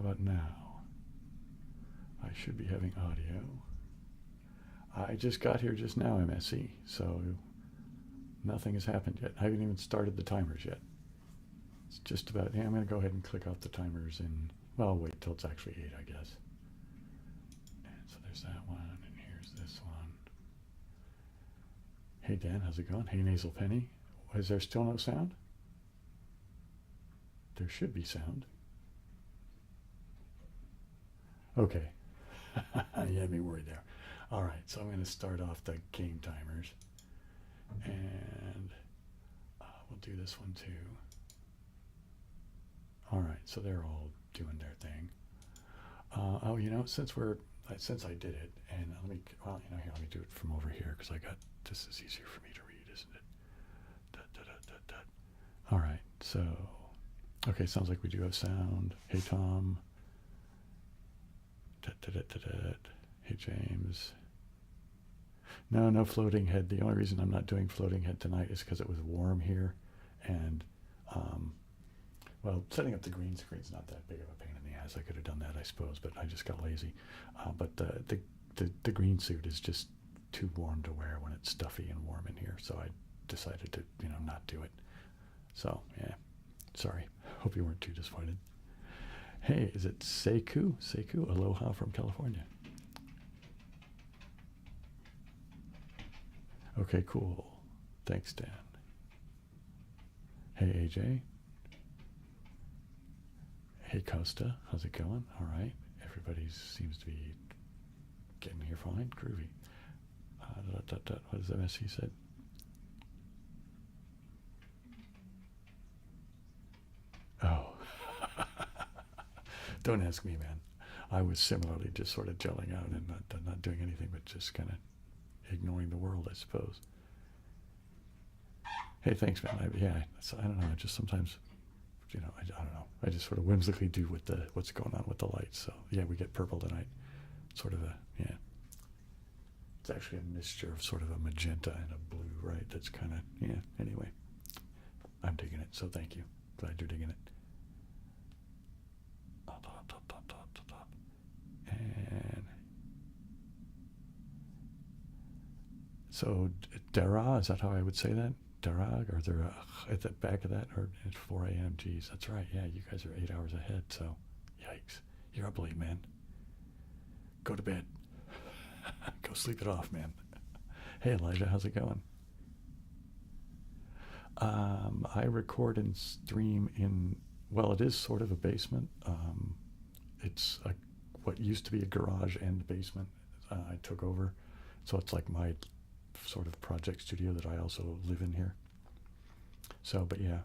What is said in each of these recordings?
How about now? I should be having audio. I just got here just now, MSE, so nothing has happened yet. I haven't even started the timers yet. It's just about, yeah, I'm going to go ahead and click off the timers and, well, I'll wait till it's actually 8, I guess. And so there's that one, and here's this one. Hey, Dan, how's it going? Hey, Nasal Penny. Is there still no sound? There should be sound. Okay. You had me worried there. All right, so I'm going to start off the game timers. And we'll do this one too. All right, so they're all doing their thing. Oh, you know, since I did it, and let me, well, you know, here, let me do it from over here because this is easier for me to read, isn't it? All right, so, okay, sounds like we do have sound. Hey, Tom. Hey, James. No floating head. The only reason I'm not doing floating head tonight is because it was warm here, and well, setting up the green screen's not that big of a pain in the ass. I could have done that, I suppose, but I just got lazy. But the green suit is just too warm to wear when it's stuffy and warm in here, so I decided to, you know, not do it. So yeah, sorry. Hope you weren't too disappointed. Hey, is it Seiku? Seiku, aloha from California. Okay, cool. Thanks, Dan. Hey, AJ. Hey, Costa. How's it going? All right. Everybody seems to be getting here fine. Groovy. What does MSC said? Oh. Don't ask me, man. I was similarly just sort of gelling out and not doing anything but just kind of ignoring the world, I suppose. Hey, thanks, man. I don't know. I just sometimes, you know, I don't know. I just sort of whimsically do what's going on with the lights. So yeah, we get purple tonight. Sort of yeah. It's actually a mixture of sort of a magenta and a blue, right? That's kind of, yeah. Anyway, I'm digging it. So thank you. Glad you're digging it. And so Dara, is that how I would say that? Darag, or there at the back of that, or at 4 a.m. Geez, that's right. Yeah, you guys are 8 hours ahead. So, yikes, you're up late, man. Go to bed. Go sleep it off, man. Hey, Elijah, how's it going? I record and stream in, well, it is sort of a basement. It's what used to be a garage and basement. I took over, so it's like my sort of project studio that I also live in here. So, but yeah.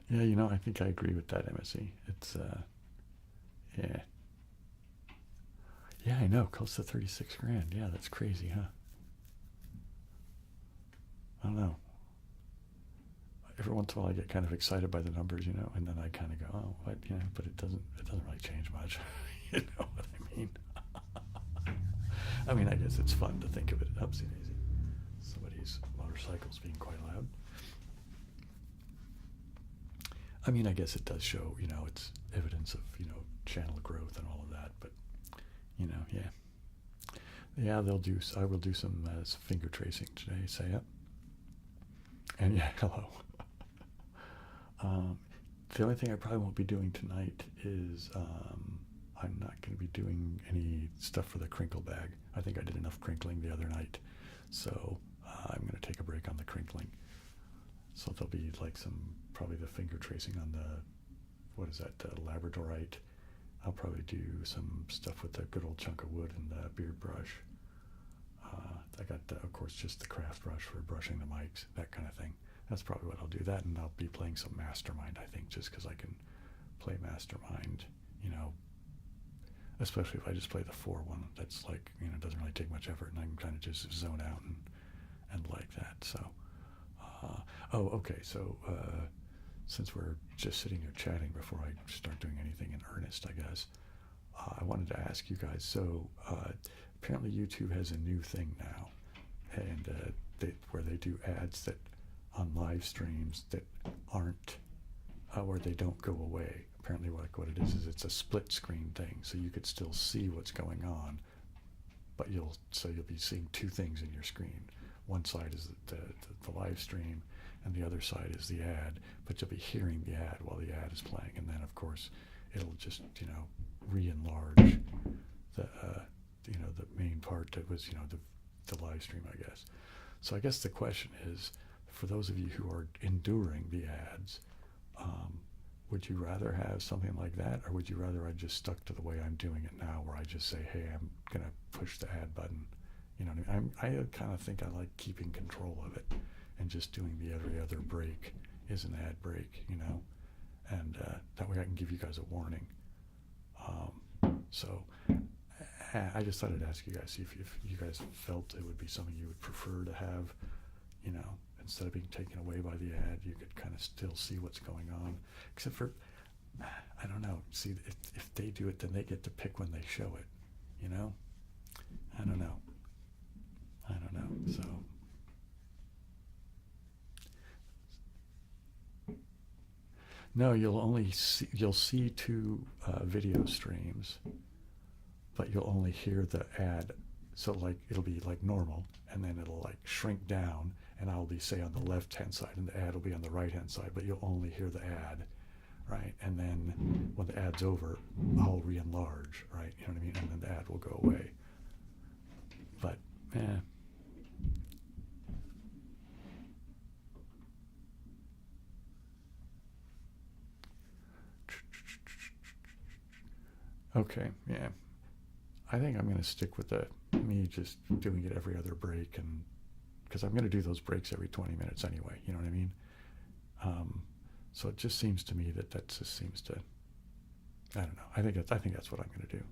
Yeah, you know, I think I agree with that, MSC. It's, yeah. Yeah, I know, close to 36 grand. Yeah, that's crazy, huh? I don't know. Every once in a while I get kind of excited by the numbers, you know, and then I kind of go, oh, what, you know, but it doesn't really change much. You know what I mean? I mean, I guess it's fun to think of it. Upsy daisy. Somebody's motorcycle's being quite loud. I mean, I guess it does show, you know, it's evidence of, you know, channel growth and all of that, but, you know, yeah. Yeah, I will do some finger tracing today, say it. And yeah, hello. The only thing I probably won't be doing tonight is I'm not going to be doing any stuff for the crinkle bag. I think I did enough crinkling the other night, so I'm going to take a break on the crinkling. So there'll be like probably the finger tracing on the, what is that, Labradorite. I'll probably do some stuff with the good old chunk of wood and the beard brush. I got, of course, just the craft brush for brushing the mics, that kind of thing. That's probably what I'll do. That, and I'll be playing some Mastermind, I think, just because I can play Mastermind, you know, especially if I just play the 4 one. That's like, you know, it doesn't really take much effort, and I can kind of just zone out and like that. So, oh, okay, so since we're just sitting here chatting before I start doing anything in earnest, I guess, I wanted to ask you guys, so apparently YouTube has a new thing now, and where they do ads that on live streams that aren't, where they don't go away. Apparently what it is it's a split screen thing, so you could still see what's going on, but you'll be seeing two things in your screen. One side is the live stream, and the other side is the ad, but you'll be hearing the ad while the ad is playing, and then of course it'll just, re-enlarge the the main part that was, the live stream, I guess. So I guess the question is, for those of you who are enduring the ads, would you rather have something like that, or would you rather I just stuck to the way I'm doing it now, where I just say, hey, I'm going to push the ad button? You know what I mean? I kind of think I like keeping control of it, and just doing the every other break is an ad break, and that way I can give you guys a warning. So I just thought I'd ask you guys, if you guys felt it would be something you would prefer to have, instead of being taken away by the ad, you could kind of still see what's going on. Except for, I don't know, see, if they do it, then they get to pick when they show it, I don't know. So no, you'll see two video streams, but you'll only hear the ad. So like it'll be like normal, and then it'll like shrink down, and I'll be, say, on the left hand side, and the ad will be on the right hand side, but you'll only hear the ad, right? And then when the ad's over, I'll re-enlarge, right? You know what I mean? And then the ad will go away. But okay, yeah. I think I'm going to stick with me just doing it every other break, and because I'm going to do those breaks every 20 minutes anyway, you know what I mean? So it just seems to me that just seems to, I don't know. I think that's what I'm going to do.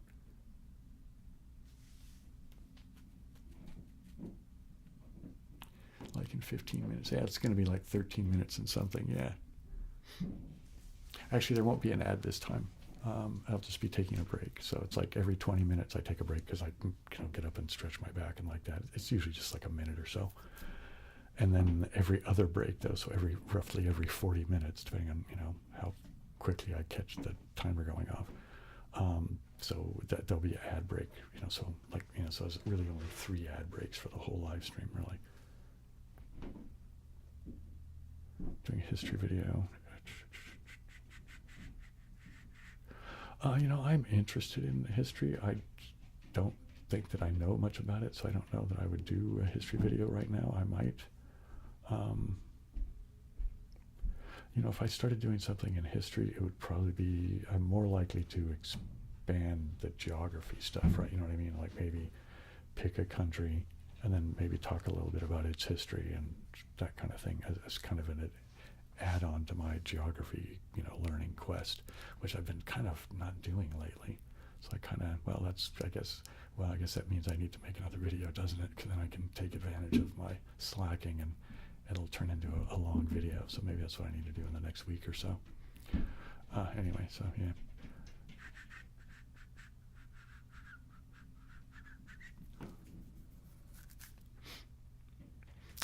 Like in 15 minutes. Yeah, it's going to be like 13 minutes and something, yeah. Actually, there won't be an ad this time. I'll just be taking a break. So it's like every 20 minutes I take a break, because I get up and stretch my back and like that. It's usually just like a minute or so. And then every other break, though, so roughly every 40 minutes, depending on how quickly I catch the timer going off. So that there'll be an ad break. So like so it's really only 3 ad breaks for the whole live stream, really. Doing a history video. I'm interested in history. I don't think that I know much about it, so I don't know that I would do a history video right now. I might. If I started doing something in history, it would probably be, I'm more likely to expand the geography stuff, right? You know what I mean? Like maybe pick a country and then maybe talk a little bit about its history and that kind of thing as kind of an add-on to my geography, learning quest, which I've been kind of not doing lately. So I kind of, I guess that means I need to make another video, doesn't it? Because then I can take advantage of my slacking, and it'll turn into a long video. So maybe that's what I need to do in the next week or so. Anyway, so yeah.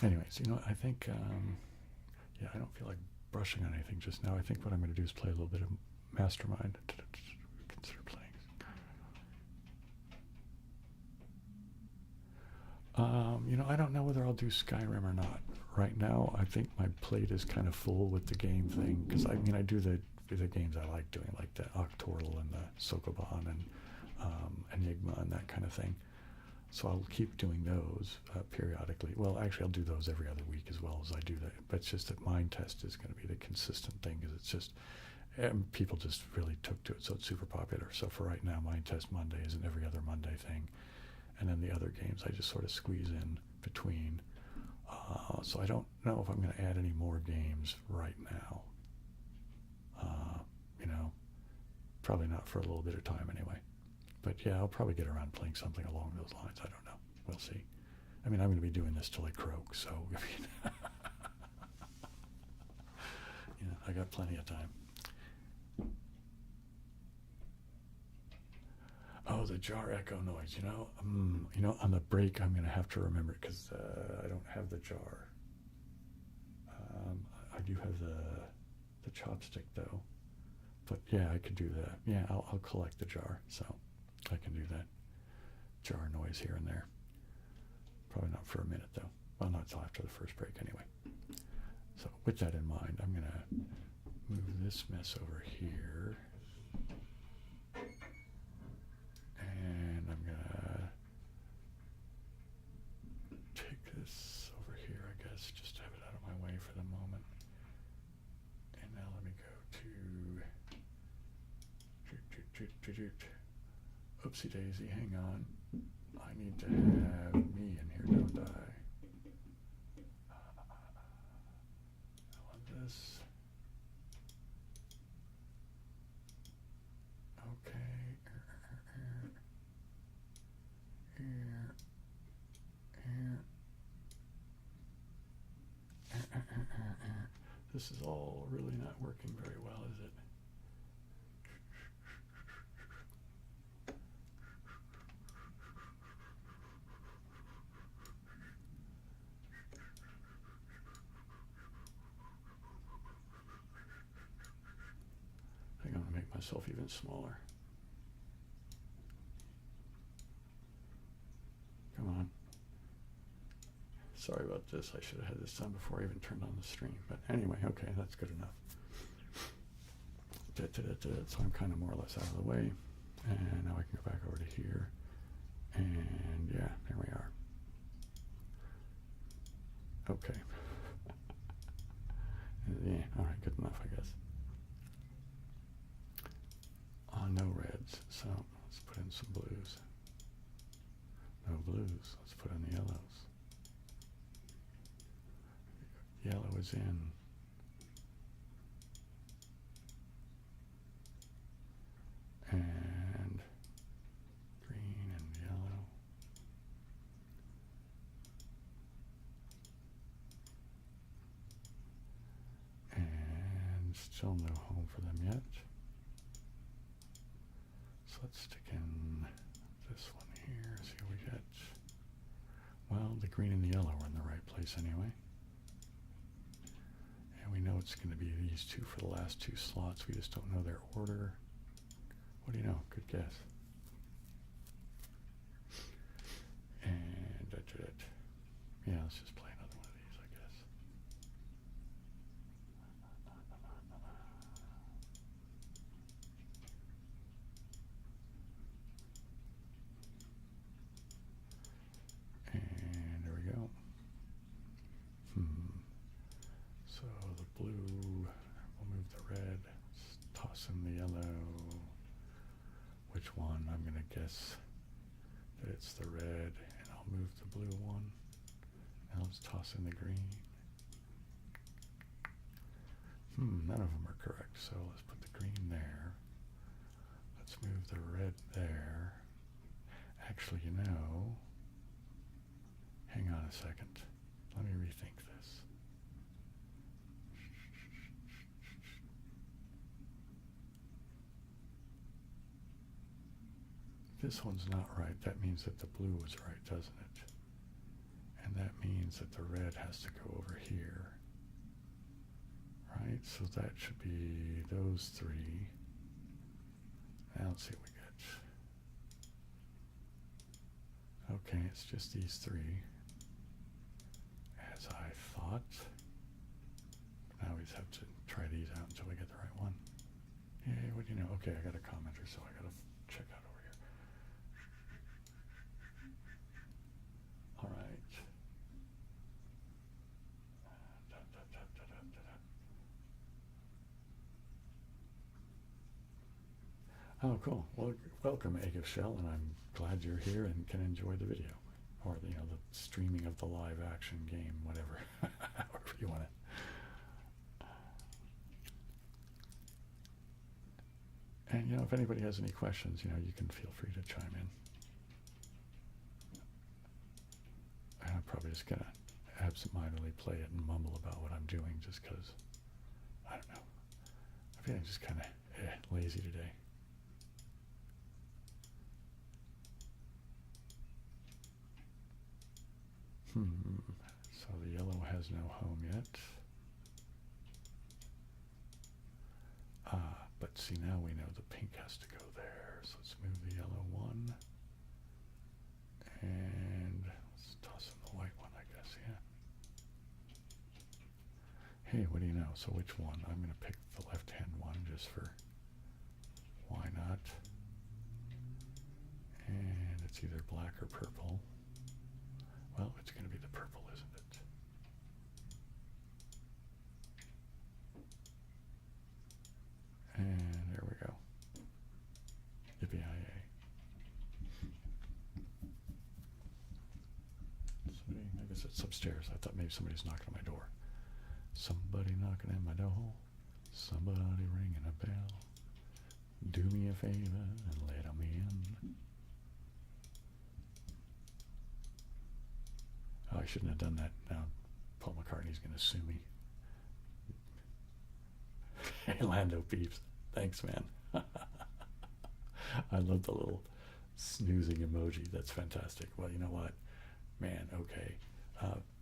Anyways, I think, I don't feel like brushing on anything just now. I think what I'm going to do is play a little bit of Mastermind. Consider playing. I don't know whether I'll do Skyrim or not. Right now, I think my plate is kind of full with the game thing, because I do the games I like doing, like the Octortle and the Sokoban and Enigma and that kind of thing. So I'll keep doing those periodically. Well, actually, I'll do those every other week as well as I do that. But it's just that Mind Test is going to be the consistent thing, because it's just, people just really took to it, so it's super popular. So for right now, Mind Test Monday is an every other Monday thing. And then the other games I just sort of squeeze in between. So I don't know if I'm going to add any more games right now. Probably not for a little bit of time anyway. But yeah, I'll probably get around playing something along those lines. I don't know. We'll see. I'm going to be doing this till I croak, so I got plenty of time. Oh, the jar echo noise, on the break I'm going to have to remember it, because I don't have the jar. do have the chopstick though. But yeah, I could do that. Yeah, I'll collect the jar, so I can do that. Jar noise here and there. Probably not for a minute though. Well, not until after the first break anyway. So with that in mind, I'm gonna move this mess over here. And I'm gonna take this over here, I guess, just to have it out of my way for the moment. And now let me go to oopsie daisy, hang on. I need to have me in here, don't I? I want this. Okay. Here. This is all really not working very well, is it? I think I'm going to make myself even smaller. Come on. Sorry about this. I should have had this done before I even turned on the stream. But anyway, okay, that's good enough. So I'm kind of more or less out of the way. And now I can go back over to here. And yeah, there we are. Okay. Yeah, all right, good enough, I guess. No reds, so let's put in some blues. No blues, let's put in the yellows. Yellow is in. And green and yellow. And still no home for them yet. So let's stick in this one here, see what we get. Well, the green and the yellow are in the right place anyway. And we know it's going to be these two for the last two slots. We just don't know their order. What do you know? Good guess. And yeah, let's just play another one of these, I guess. And there we go. So the blue, we'll move the red, let's toss in the yellow. Which one? I'm going to guess that it's the red, and I'll move the blue one. And let's toss in the green. None of them are correct, so let's put the green there. Let's move the red there. Actually, you know, hang on a second. Let me rethink this. This one's not right. That means that the blue was right, doesn't it? And that means that the red has to go over here. Right? So that should be those three. Now let's see what we get. Okay, it's just these three. As I thought. Now we just have to try these out until we get the right one. Yay, what do you know? Okay, I got a commenter, so I got to check out over here. All right. Oh, cool. Well, welcome, Egg of Shell, and I'm glad you're here and can enjoy the video, or the streaming of the live action game, whatever, however you want it. And if anybody has any questions, you can feel free to chime in. And I'm probably just gonna absentmindedly play it and mumble about what I'm doing, just because I don't know. I feel I'm just kind of lazy today. So the yellow has no home yet. but see, now we know the pink has to go there. So let's move the yellow one. And let's toss in the white one, I guess, yeah. Hey, what do you know? So which one? I'm going to pick the left-hand one just for why not. And it's either black or purple. Well, it's going to be the purple, isn't it? And there we go. Yippee-yi-yay. I guess it's upstairs. I thought maybe somebody's knocking on my door. Somebody knocking at my door. Somebody ringing a bell. Do me a favor and let me in. Oh, I shouldn't have done that. Now Paul McCartney's going to sue me. Hey, Lando peeps. Thanks, man. I love the little snoozing emoji. That's fantastic. Well, you know what? Man, okay.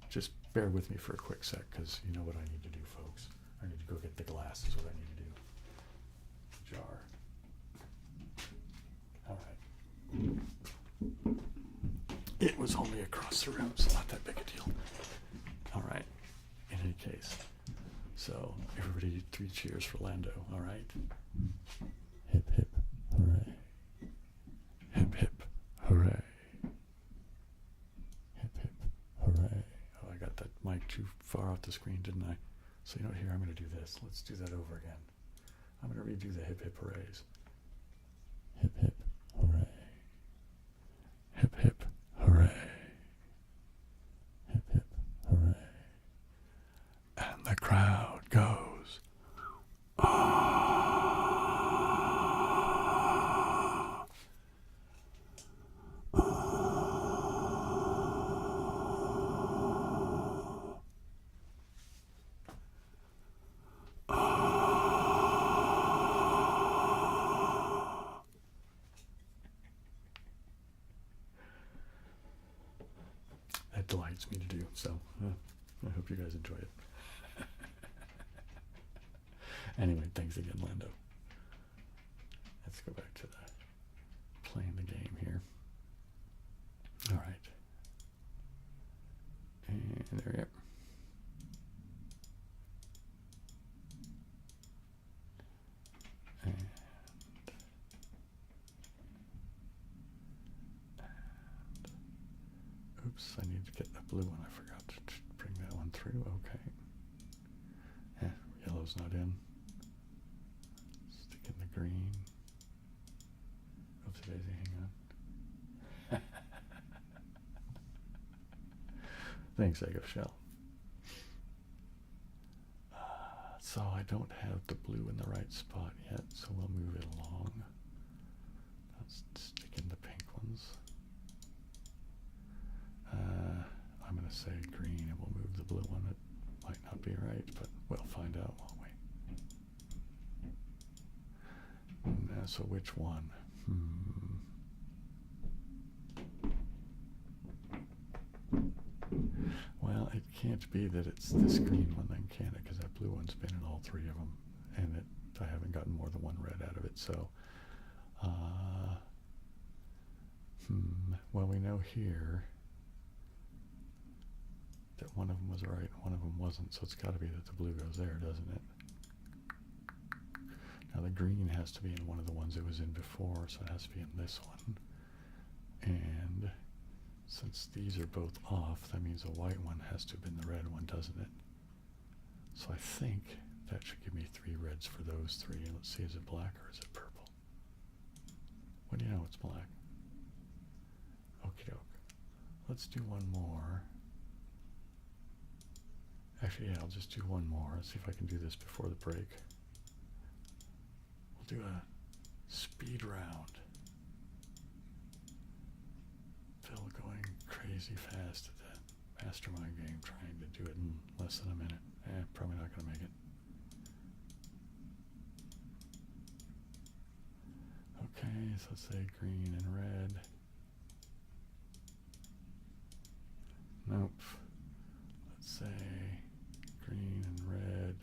Just bear with me for a quick sec, because you know what I need to do, folks. I need to go get the glass is what I need to do. Jar. All right. It was only across the room, so not that big a deal. All right. In any case. So, everybody, 3 cheers for Lando, all right? Hip, hip, hooray. Hip, hip, hooray. Hip, hip, hooray. Oh, I got that mic too far off the screen, didn't I? So, you know what, here, I'm going to do this. Let's do that over again. I'm going to redo the hip, hip, hoorays. Hip, hip, hooray. Hip, hip, hooray. Hip, hip, hooray. And the crowd goes, ah. That delights me to do, so I hope you guys enjoy it. Anyway, thanks again, Lando. Let's go back to playing the game here. All right. And there we go. And oops, I need to get the blue one. I forgot to bring that one through. Okay. Yeah, yellow's not in. Stick in the green. Oopsie daisy, hang on. Thanks, Egg of Shell. So I don't have the blue in the right spot yet, so we'll move it along. Let's stick in the pink ones. I'm going to say green, and we'll move the blue one. It might not be right, but we'll find out, won't we? So which one? Well, it can't be that it's this green one then, can it? Because that blue one's been in all 3 of them, and I haven't gotten more than 1 red out of it. So, well, we know here that one of them was right and one of them wasn't, so it's got to be that the blue goes there, doesn't it? Now the green has to be in one of the ones it was in before, so it has to be in this one. And since these are both off, that means the white one has to have been the red one, doesn't it? So I think that should give me 3 reds for those 3. And let's see, is it black or is it purple? What do you know? It's black. Okie doke. Let's do one more. Actually, yeah, I'll just do one more. Let's see if I can do this before the break. We'll do a speed round. Phil going crazy fast at that mastermind game, trying to do it in less than a minute. Probably not going to make it. Okay, so let's say green and red. Nope. Let's say green and red.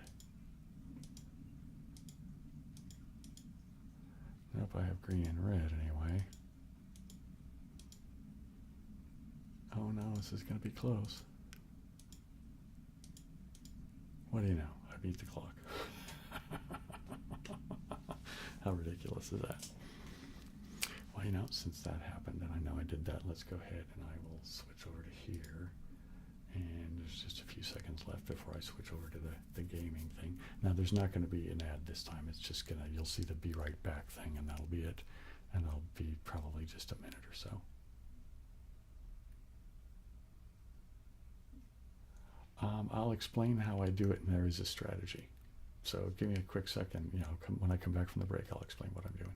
green and red anyway. Oh no, this is going to be close. What do you know? I beat the clock. How ridiculous is that? Well, you know, since that happened and I know I did that, let's go ahead and I will switch over to here. And there's just a few seconds left before I switch over to the gaming thing. Now, there's not going to be an ad this time. It's just going to, you'll see the be right back thing, and that'll be it. And it'll be probably just a minute or so. I'll explain how I do it, and there is a strategy. So give me a quick second. You know, when I come back from the break, I'll explain what I'm doing.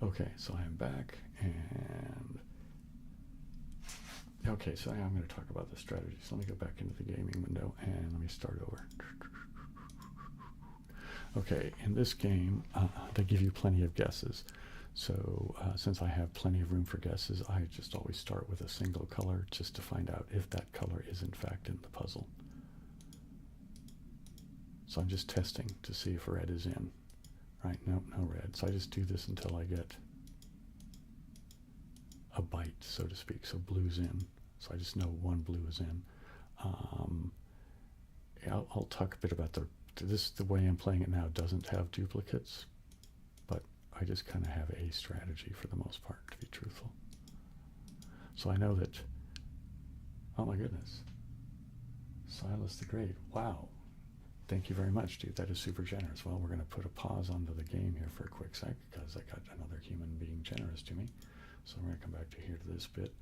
Okay, so I am back, and okay, so I'm going to talk about the strategy. So let me go back into the gaming window, and let me start over. Okay, in this game, they give you plenty of guesses. So since I have plenty of room for guesses, I just always start with a single color just to find out if that color is in fact in the puzzle. So I'm just testing to see if red is in. Right, nope, no red. So I just do this until I get a bite, so to speak. So blue's in. So I just know one blue is in. I'll talk a bit about the way I'm playing it now doesn't have duplicates, but I just kind of have a strategy for the most part, to be truthful. So I know that, oh my goodness, Silas the Great, wow. Thank you very much, dude. That is super generous. Well, we're going to put a pause onto the game here for a quick sec because I got another human being generous to me. So we're going to come back to here to this bit.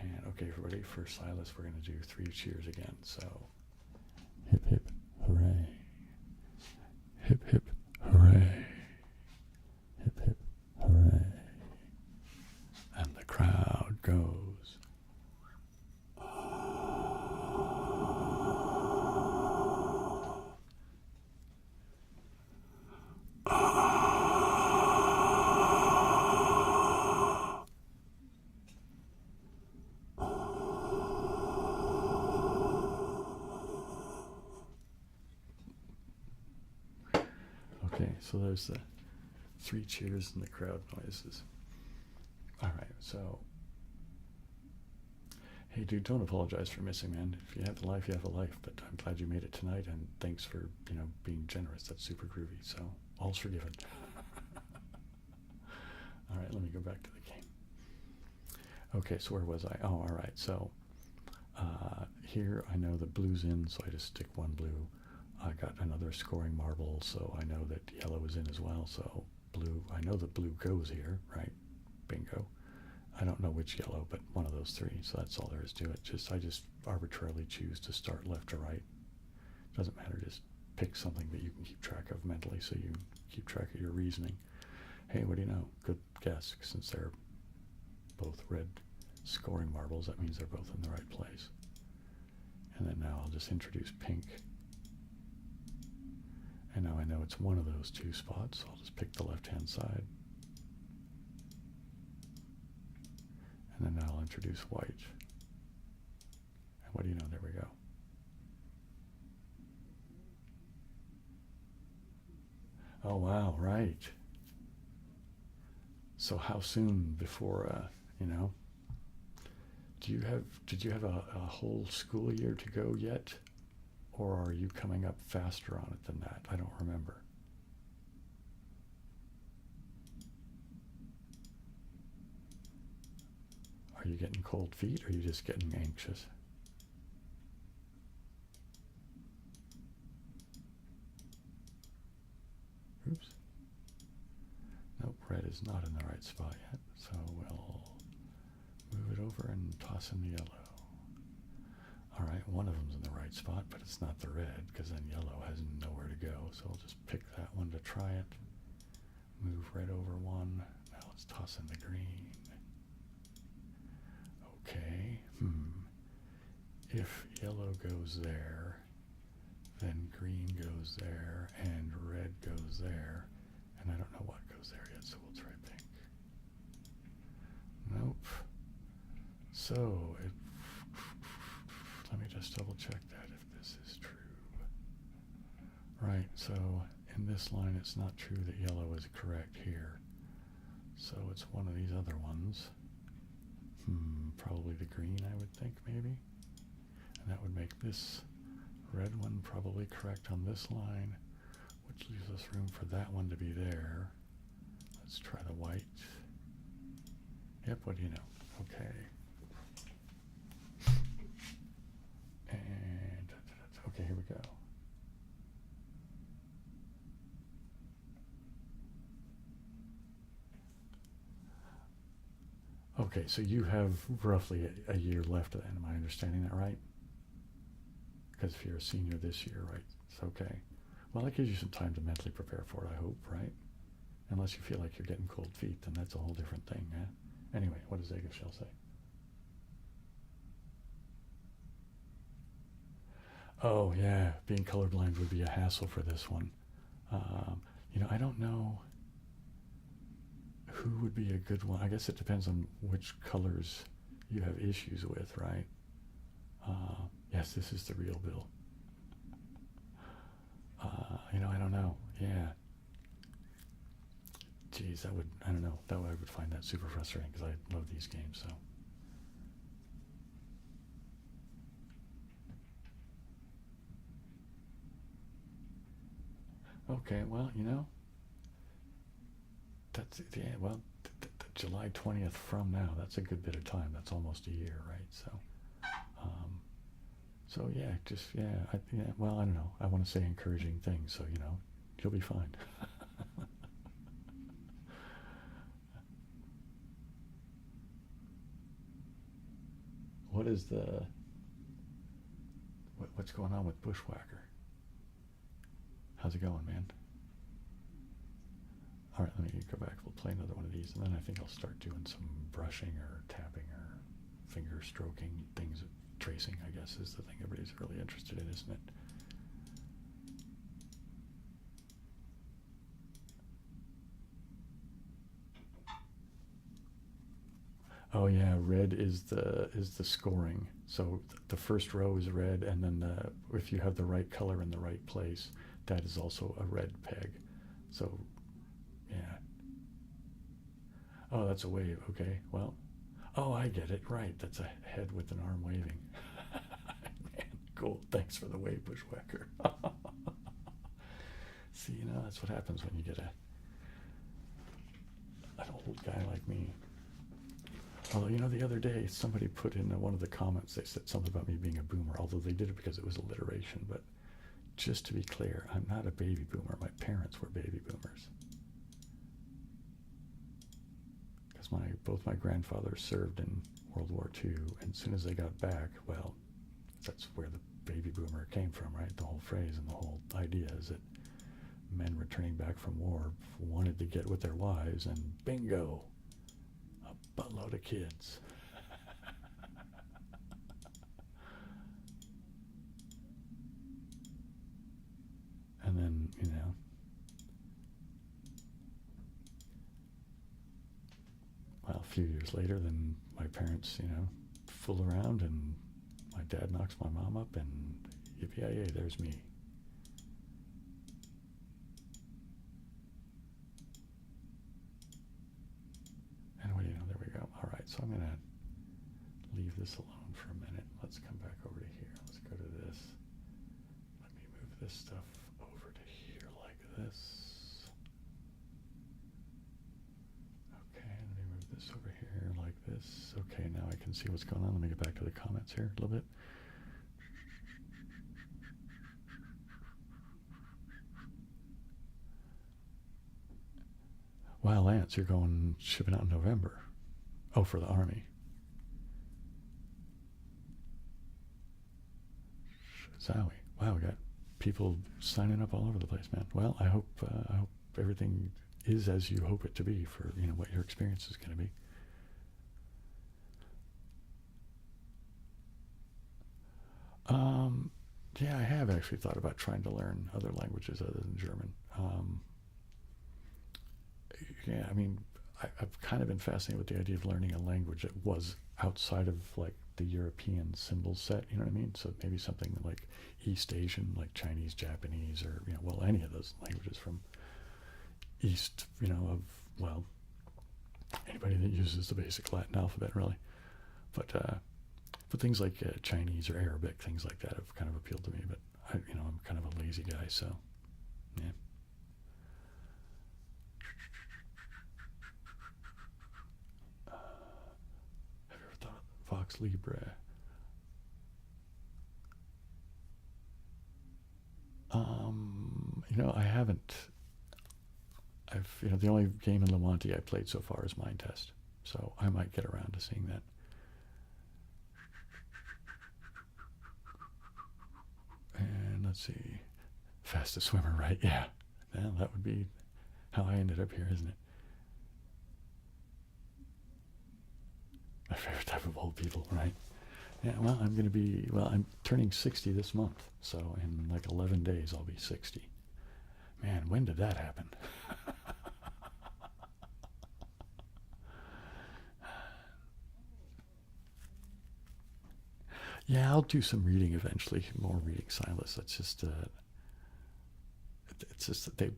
And okay, everybody, for Silas, we're going to do 3 cheers again. So, hip, hip, hooray. Hip, hip, hooray. Hip, hip, hooray. And the crowd goes. Okay, so there's the 3 cheers and the crowd noises. All right, so, hey, dude, don't apologize for missing, man. If you have a life, you have a life. But I'm glad you made it tonight, and thanks for, you know, being generous. That's super groovy. So, all's forgiven. All right, let me go back to the game. Okay, so where was I? Oh, all right. So here I know the blue's in, so I just stick one blue. I got another scoring marble, so I know that yellow is in as well. So blue, I know that blue goes here, right? Bingo. I don't know which yellow, but one of those 3. So that's all there is to it. I just arbitrarily choose to start left to right. Doesn't matter. Just pick something that you can keep track of mentally, so you keep track of your reasoning. Hey, what do you know? Good guess, since they're both red scoring marbles. That means they're both in the right place. And then now I'll just introduce pink. And now I know it's one of those 2 spots. I'll just pick the left-hand side. And then now I'll introduce white. And what do you know? There we go. Oh, wow, right. So how soon before, you know, did you have a whole school year to go yet? Or are you coming up faster on it than that? I don't remember. Are you getting cold feet, or are you just getting anxious? red is not in the right spot yet, so we'll move it over and toss in the yellow. All right, one of them's in the right spot, but it's not the red, because then yellow has nowhere to go. So we'll just pick that one to try it. Move red over one. Now let's toss in the green. Okay, If yellow goes there, then green goes there, and red goes there. And I don't know what goes there yet, so we'll try pink. Nope. So, let me just double check that if this is true. Right, so in this line it's not true that yellow is correct here. So it's one of these other ones. Probably the green, I would think, maybe. And that would make this red one probably correct on this line, which leaves us room for that one to be there. Let's try the white. Yep, what do you know? Okay. And, okay, here we go. Okay, so you have roughly a year left. Am I understanding that right? Because if you're a senior this year, right, it's okay. Well, that gives you some time to mentally prepare for it, I hope, right? Unless you feel like you're getting cold feet, then that's a whole different thing, eh? Anyway, what does Shell say? Oh, yeah, being colorblind would be a hassle for this one. You know, I don't know who would be a good one. I guess it depends on which colors you have issues with, right? Yes, this is the real bill. You know, I don't know. Yeah. Geez, I don't know. I would find that super frustrating because I love these games, so. Okay, well, you know, that's, yeah, well, July 20th from now, that's a good bit of time. That's almost a year, right? So yeah, just, yeah, well, I don't know. I want to say encouraging things, so, you know, you'll be fine. What is what's going on with Bushwhacker? How's it going, man? All right, let me go back. We'll play another one of these, and then I think I'll start doing some brushing or tapping or finger stroking things. Tracing, I guess, is the thing everybody's really interested in, isn't it? Oh yeah, red is the scoring. So the first row is red, and then if you have the right color in the right place, that is also a red peg. So yeah. Oh, that's a wave. Okay, well. Oh, I get it. Right, that's a head with an arm waving. Man, cool. Thanks for the wave, Bushwhacker. See, you know, that's what happens when you get an old guy like me. Although, you know, the other day, somebody put in one of the comments, they said something about me being a boomer, although they did it because it was alliteration. But just to be clear, I'm not a baby boomer. My parents were baby boomers. Both my grandfathers served in World War II, and as soon as they got back, well, that's where the baby boomer came from, right? The whole phrase and the whole idea is that men returning back from war wanted to get with their wives, and bingo, a buttload of kids. And then, you know, well, a few years later, then my parents, you know, fool around, and my dad knocks my mom up, and yippee-yay, there's me. And what do you know, there we go. All right, so I'm going to leave this alone for a minute. Let's come back over to here. Let's go to this. Let me move this stuff over to here like this. This over here like this. Okay, now I can see what's going on. Let me get back to the comments here a little bit. Wow, Lance, you're going shipping out in November. Oh, for the Army. Zowie. Wow, we got people signing up all over the place, man. Well, I hope everything is as you hope it to be for, you know, what your experience is going to be. Yeah, I have actually thought about trying to learn other languages other than German. Yeah, I mean, I've kind of been fascinated with the idea of learning a language that was outside of like the European symbol set, you know what I mean? So maybe something like East Asian, like Chinese, Japanese, or, you know, well, any of those languages from East, you know, of, well, anybody that uses the basic Latin alphabet, really. But things like Chinese or Arabic, things like that have kind of appealed to me. But you know, I'm kind of a lazy guy, so yeah. Have you ever thought of Vox Libre? You know, I haven't. You know, the only game in Levante I played so far is Mind Test, so I might get around to seeing that. And let's see, fastest swimmer, right? Yeah, well, that would be how I ended up here, isn't it? My favorite type of old people, right? Yeah, well, I'm turning 60 this month, so in like 11 days I'll be 60. Man, when did that happen? Yeah, I'll do some reading eventually, more reading, Silas. It's just that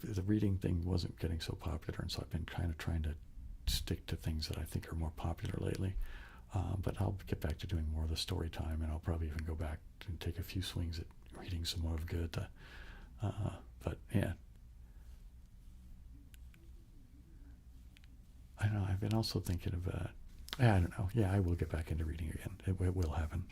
the reading thing wasn't getting so popular, and so I've been kind of trying to stick to things that I think are more popular lately. But I'll get back to doing more of the story time, and I'll probably even go back and take a few swings at reading some more of Goethe. But yeah, I know. I've been also thinking of, I don't know. Yeah, I will get back into reading again. It will happen.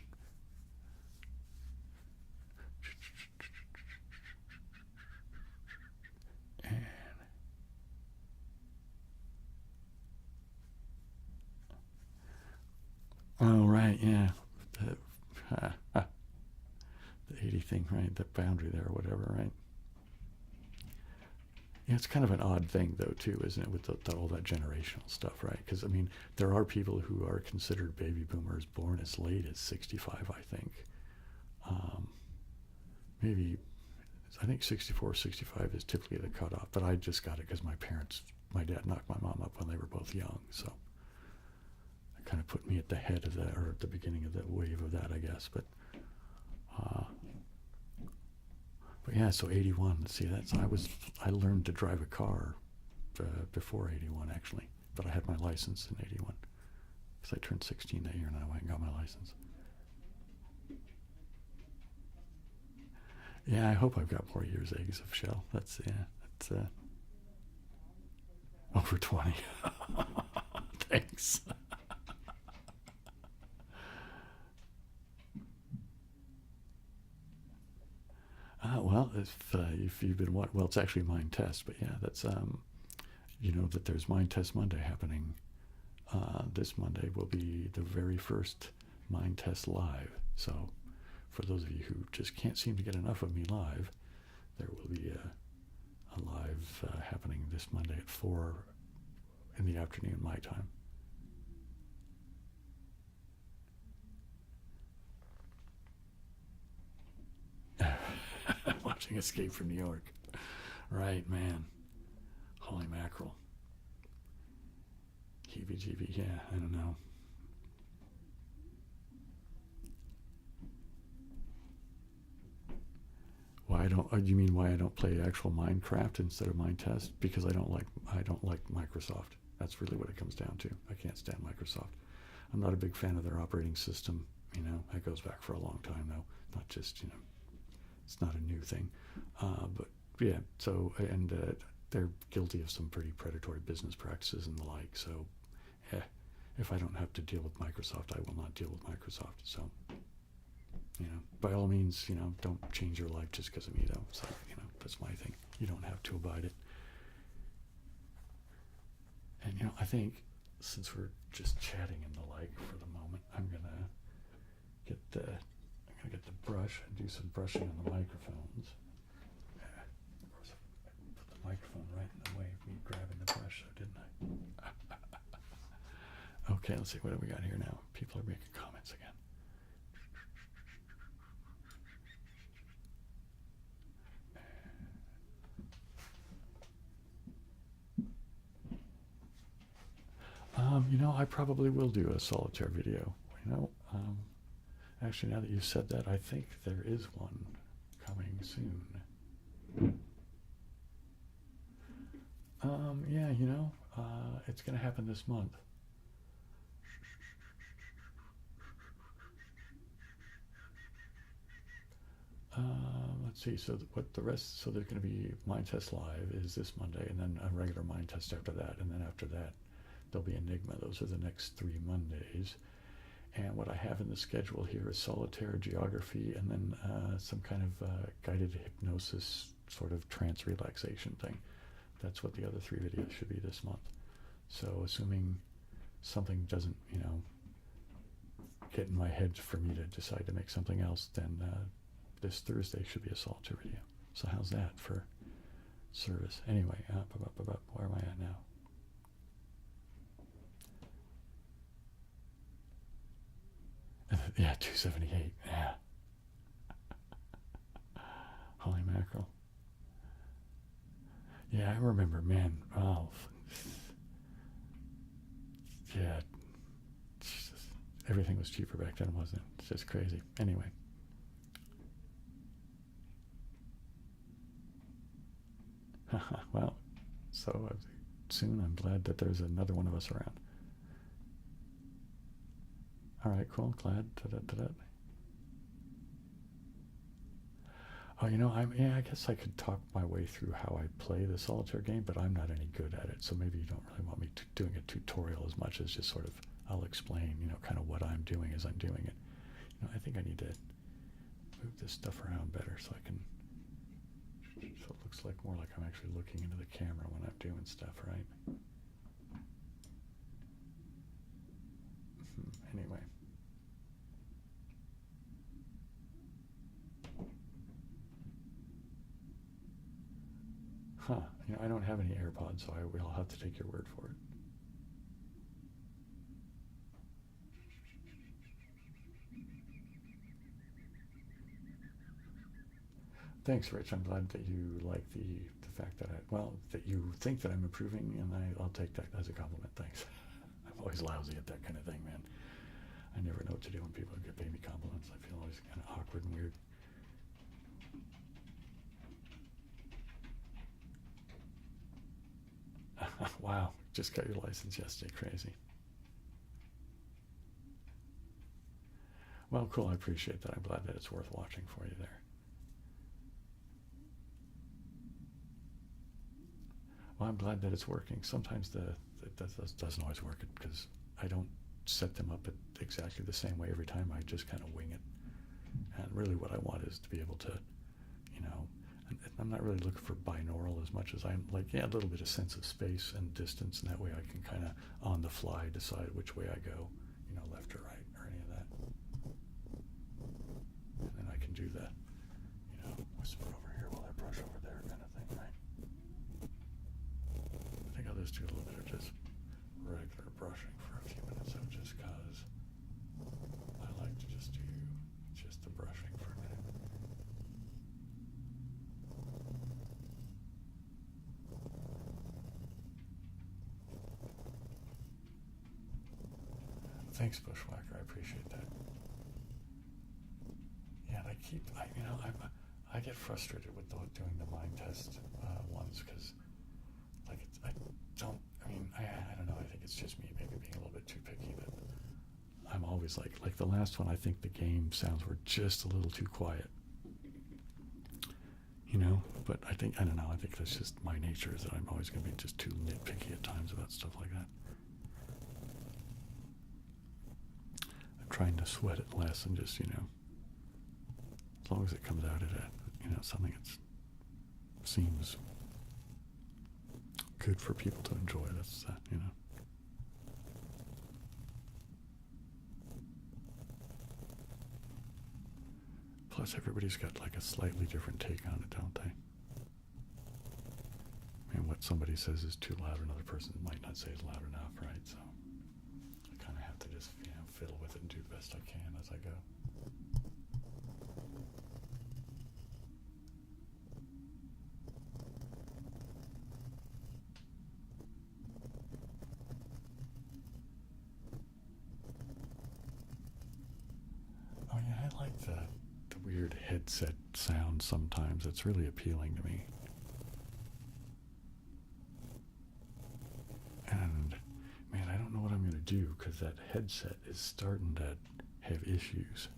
Oh, right, yeah. The 80 thing, right? The boundary there or whatever, right? Yeah, it's kind of an odd thing, though, too, isn't it, with all that generational stuff, right? Because, I mean, there are people who are considered baby boomers born as late as 65, I think. Maybe, I think 64, 65 is typically the cutoff, but I just got it because my dad knocked my mom up when they were both young, so it kind of put me at the head of that, or at the beginning of the wave of that, I guess. But yeah, so 81. Let's see, I learned to drive a car before 81 actually, but I had my license in 81 because I turned 16 that year and I went and got my license. Yeah, I hope I've got more years eggs of shell. That's over 20. Thanks. Well, if you've been well, it's actually Mind Test, but yeah, that's you know that there's Mind Test Monday happening. This Monday will be the very first Mind Test live. So, for those of you who just can't seem to get enough of me live, there will be a live happening this Monday at 4 in the afternoon, my time. Watching Escape from New York. Right, man. Holy mackerel. Heebie-jeebie, yeah, I don't know. You mean why I don't play actual Minecraft instead of Mind Test? Because I don't like Microsoft. That's really what it comes down to. I can't stand Microsoft. I'm not a big fan of their operating system. You know, that goes back for a long time though. Not just, you know, it's not a new thing. But yeah, so, and they're guilty of some pretty predatory business practices and the like. So, yeah, if I don't have to deal with Microsoft, I will not deal with Microsoft. So, you know, by all means, you know, don't change your life just because of me, though. So, you know, that's my thing. You don't have to abide it. And I think since we're just chatting and the like for the moment, I'm gonna get the brush and do some brushing on the microphones. Of course, I put the microphone right in the way of me grabbing the brush, so didn't I? Okay, let's see, what do we got here now? People are making comments again. I probably will do a solitaire video. Actually, now that you've said that, I think there is one coming soon. Yeah, it's going to happen this month. Let's see, so there's going to be Mind Test Live is this Monday, and then a regular Mind Test after that, and then after that, there'll be Enigma. Those are the next 3 Mondays. And what I have in the schedule here is solitaire, geography, and then some kind of guided hypnosis sort of trance relaxation thing. That's what the other 3 videos should be this month. So assuming something doesn't, get in my head for me to decide to make something else, then this Thursday should be a solitaire video. So how's that for service? Anyway, where am I at now? Yeah, 278. Yeah. Holy mackerel. Yeah, I remember, man. Oh, yeah. Jesus. Everything was cheaper back then, wasn't it? It's just crazy. Anyway. Well, so soon I'm glad that there's another one of us around. All right, cool. Glad. Oh, I guess I could talk my way through how I play the solitaire game, but I'm not any good at it. So maybe you don't really want me doing a tutorial as much as just sort of I'll explain, kind of what I'm doing as I'm doing it. I think I need to move this stuff around better so I can. So it looks like more like I'm actually looking into the camera when I'm doing stuff, right? Anyway. Huh. I don't have any AirPods, so I will have to take your word for it. Thanks, Rich. I'm glad that you like the fact that that you think that I'm improving, and I'll take that as a compliment. Thanks. I'm always lousy at that kind of thing, man. I never know what to do when people pay me compliments. I feel always kind of awkward and weird. Wow, just got your license yesterday. Crazy. Well, cool. I appreciate that. I'm glad that it's worth watching for you there. Well, I'm glad that it's working. Sometimes that doesn't always work because I don't set them up exactly the same way every time. I just kind of wing it. And really what I want is to be able to, I'm not really looking for binaural as much as I'm like, a little bit of sense of space and distance, and that way I can kind of on the fly decide which way I go, left or right or any of that. And then I can do that, whisper over here while I brush over there kind of thing, right? I think I'll just do a little bit of just regular brushing for a few minutes, just because I like to just do just the brushing for a minute. Thanks, Bushwhacker. I appreciate that. Yeah, and I get frustrated with doing the mind test ones because, I don't know. I think it's just me maybe being a little bit too picky, but I'm always like the last one. I think the game sounds were just a little too quiet. But I don't know. I think that's just my nature is that I'm always going to be just too nitpicky at times about stuff like that. Trying to sweat it less and just, as long as it comes out at something that seems good for people to enjoy. That's that, you know. Plus, everybody's got like a slightly different take on it, don't they? And what somebody says is too loud, another person might not say is loud enough, right? So I kind of have to just, you know, fiddle with it and do the best I can as I go. Oh yeah, I like the weird headset sound sometimes. It's really appealing to me. And man, I don't know what I'm going to do because that headset is starting to have issues.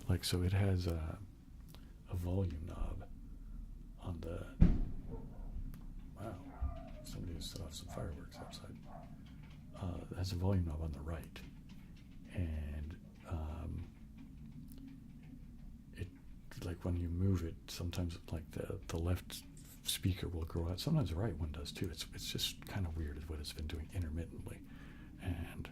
Like, so it has a volume knob on the, wow, somebody just set off some fireworks outside. It has a volume knob on the right, and it, like when you move it, sometimes like the left speaker will grow out. Sometimes the right one does too. It's just kind of weird what it's been doing intermittently, and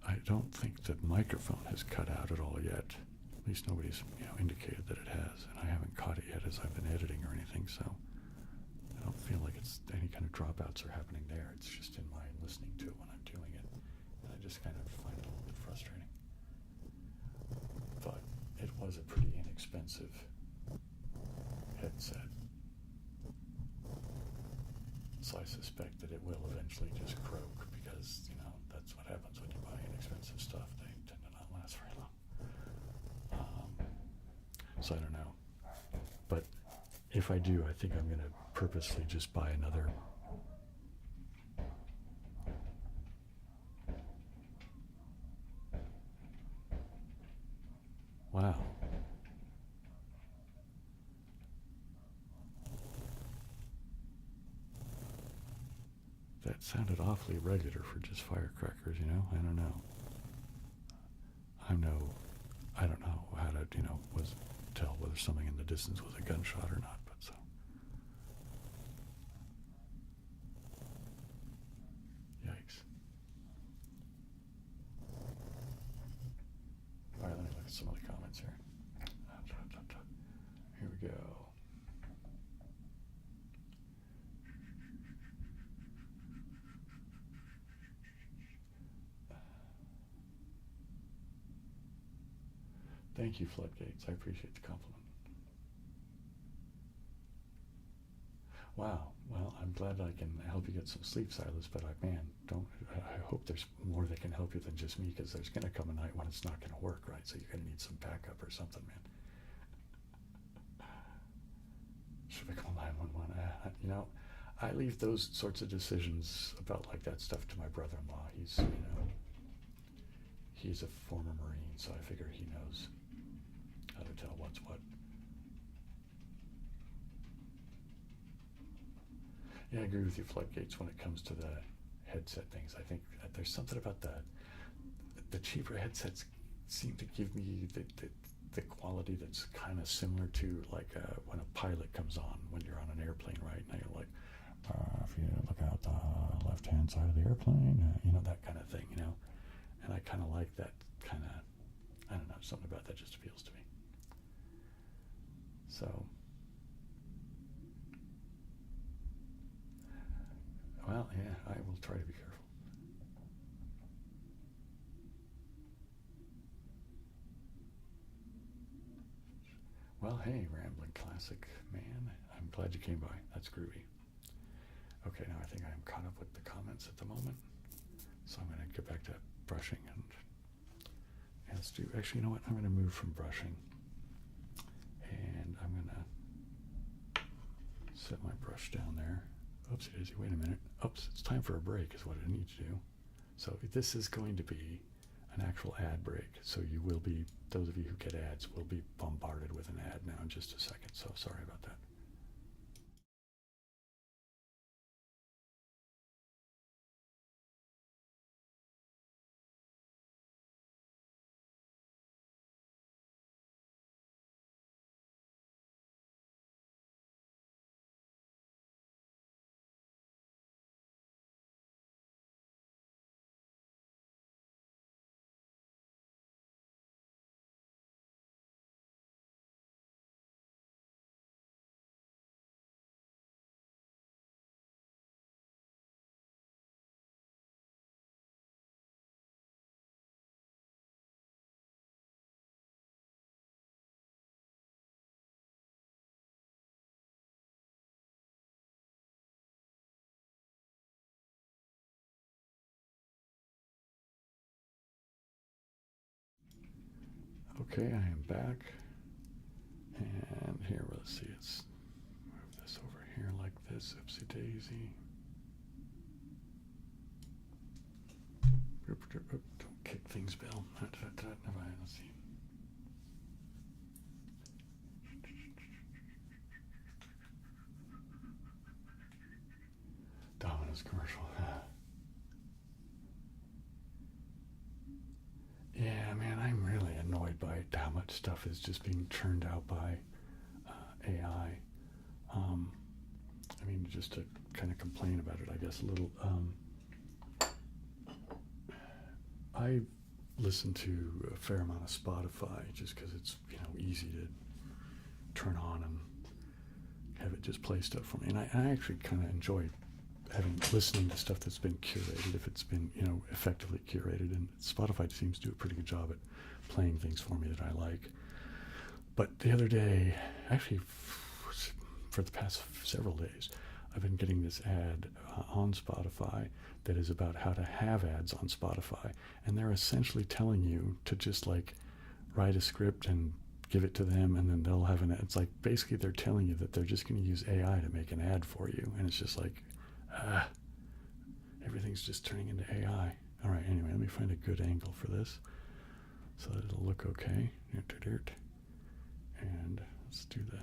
I don't think the microphone has cut out at all yet. At least nobody's, you know, indicated that it has, and I haven't caught it yet as I've been editing or anything. So I don't feel like it's any kind of dropouts are happening there. It's just in my listening to it when I'm doing it, and I just kind of find it a little bit frustrating. But it was a pretty inexpensive headset, so I suspect that it will eventually just croak because, you know, that's what happens when you buy inexpensive stuff. They tend to not last very long. So I don't know. But if I do, I think I'm going to purposely just buy another. Wow. That sounded awfully regular for just firecrackers, you know? I don't know. I don't know how to, you know, tell whether something in the distance was a gunshot or not, but so. Yikes. All right, let me look at some of the comments here. Here we go. Thank you, Floodgates. I appreciate the compliment. Wow. Well, I'm glad I can help you get some sleep, Silas, but I hope there's more that can help you than just me, because there's going to come a night when it's not going to work, right? So you're going to need some backup or something, man. Should we call 911? You know, I leave those sorts of decisions about like that stuff to my brother-in-law. He's, you know, he's a former Marine, so I figure he knows how to tell what's what. Yeah, I agree with you, Floodgates, when it comes to the headset things. I think there's something about the cheaper headsets seem to give me the quality that's kind of similar to like when a pilot comes on when you're on an airplane, right? Now you're like, if you look out the left-hand side of the airplane, you know, that kind of thing, you know? And I kind of like that kind of, I don't know, something about that just appeals to me. So, well, yeah, I will try to be careful. Well, hey, Rambling Classic Man, I'm glad you came by. That's groovy. Okay, now I think I am caught up with the comments at the moment, so I'm going to get back to brushing and let's do. Actually, you know what? I'm going to move from brushing, and I'm going to set my brush down there. Oopsie daisy, wait a minute. Oops, it's time for a break is what I need to do. So this is going to be an actual ad break. So you will be, those of you who get ads will be bombarded with an ad now in just a second. So sorry about that. Okay, I am back. And here, let's see, let's move this over here like this, oopsie daisy. Don't kick things, Bill. Never mind, let's see. Domino's commercial. Yeah, man, I'm really annoyed by how much stuff is just being churned out by AI. I mean, just to kind of complain about it, I guess, a little. I listen to a fair amount of Spotify just because it's, easy to turn on and have it just play stuff for me. And I actually kind of enjoy listening to stuff that's been curated, if it's been, effectively curated. And Spotify seems to do a pretty good job at playing things for me that I like. But the other day, actually, for the past several days, I've been getting this ad on Spotify that is about how to have ads on Spotify. And they're essentially telling you to just write a script and give it to them, and then they'll have an ad. It's like basically they're telling you that they're just going to use AI to make an ad for you. And it's just everything's just turning into AI. All right, anyway, let me find a good angle for this so that it'll look okay. And let's do the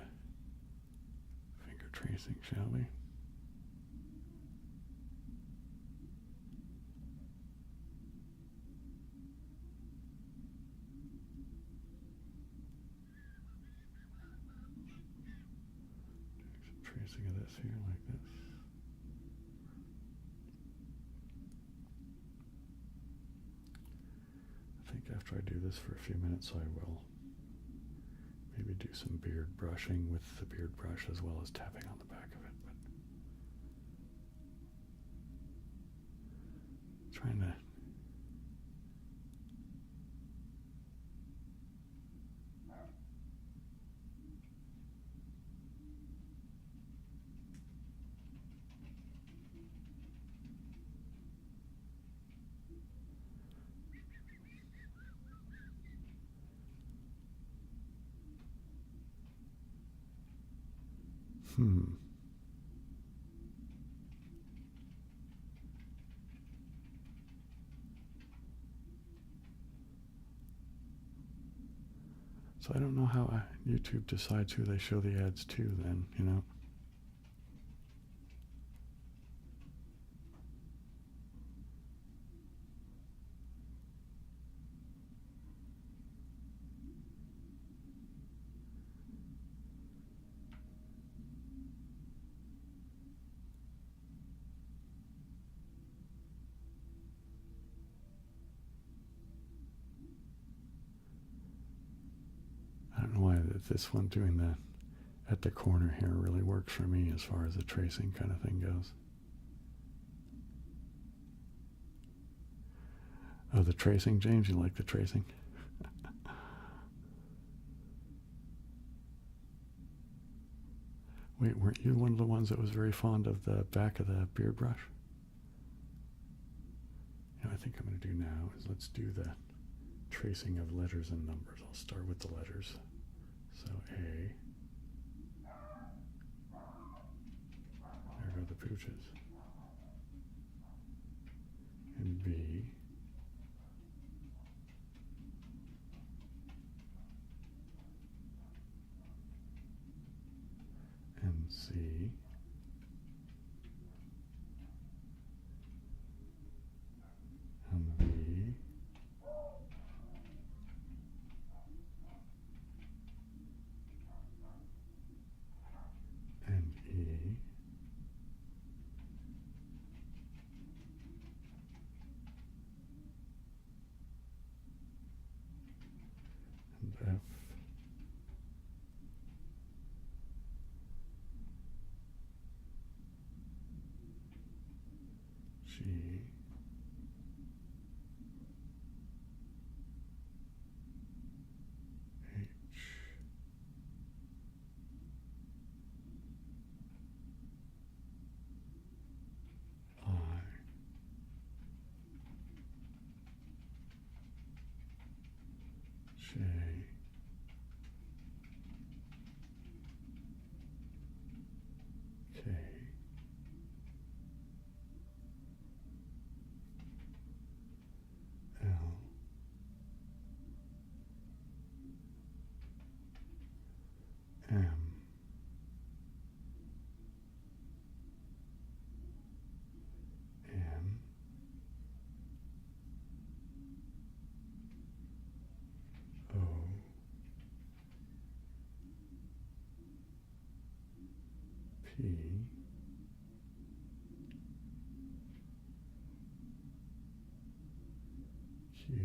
finger tracing, shall we? Some tracing of this here, like this. I think after I do this for a few minutes, I will maybe do some beard brushing with the beard brush as well as tapping on the back of it. But trying to So I don't know how YouTube decides who they show the ads to then, I don't know why this one doing that at the corner here really works for me as far as the tracing kind of thing goes. Oh, the tracing, James? You like the tracing? Wait, weren't you one of the ones that was very fond of the back of the beard brush? I think I'm going to do now is let's do the tracing of letters and numbers. I'll start with the letters. So A. There go the pooches. And B. And C. And V. And E. And F. G. H. I. J. P, Q,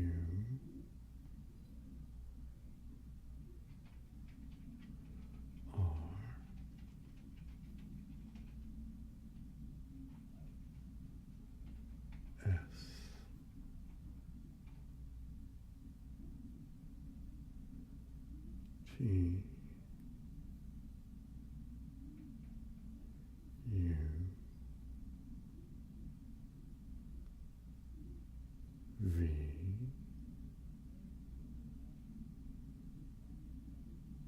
R, S, T, U, V,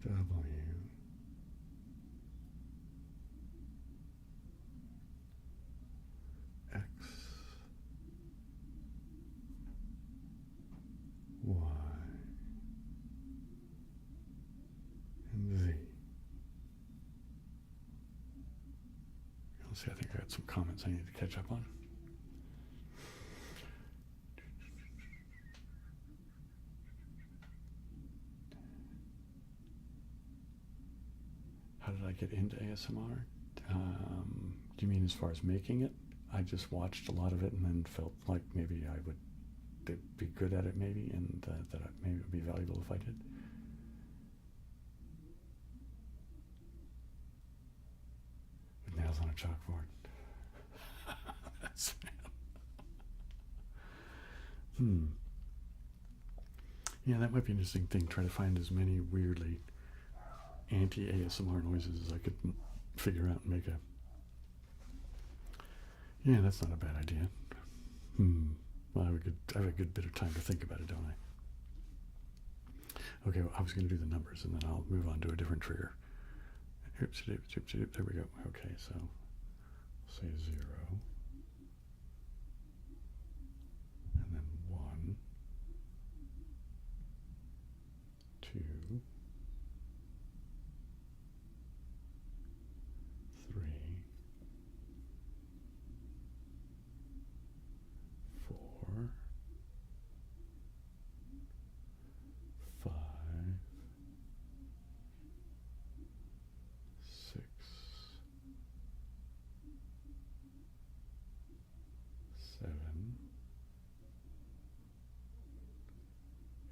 W, X, Y, and Z. Let's see, I think I got some comments I need to catch up on. How did I get into ASMR? Do you mean as far as making it? I just watched a lot of it and then felt like maybe I would be good at it maybe, and that maybe it would be valuable if I did. With nails on a chalkboard. That's Yeah, that might be an interesting thing. Try to find as many weirdly anti-ASMR noises as I could figure out and make a... Yeah, that's not a bad idea. Well, I have a good bit of time to think about it, don't I? Okay, well, I was going to do the numbers, and then I'll move on to a different trigger. Oops, there we go. Okay, so say 0. And then 1, 2, 3, 4, 5, 6, 7,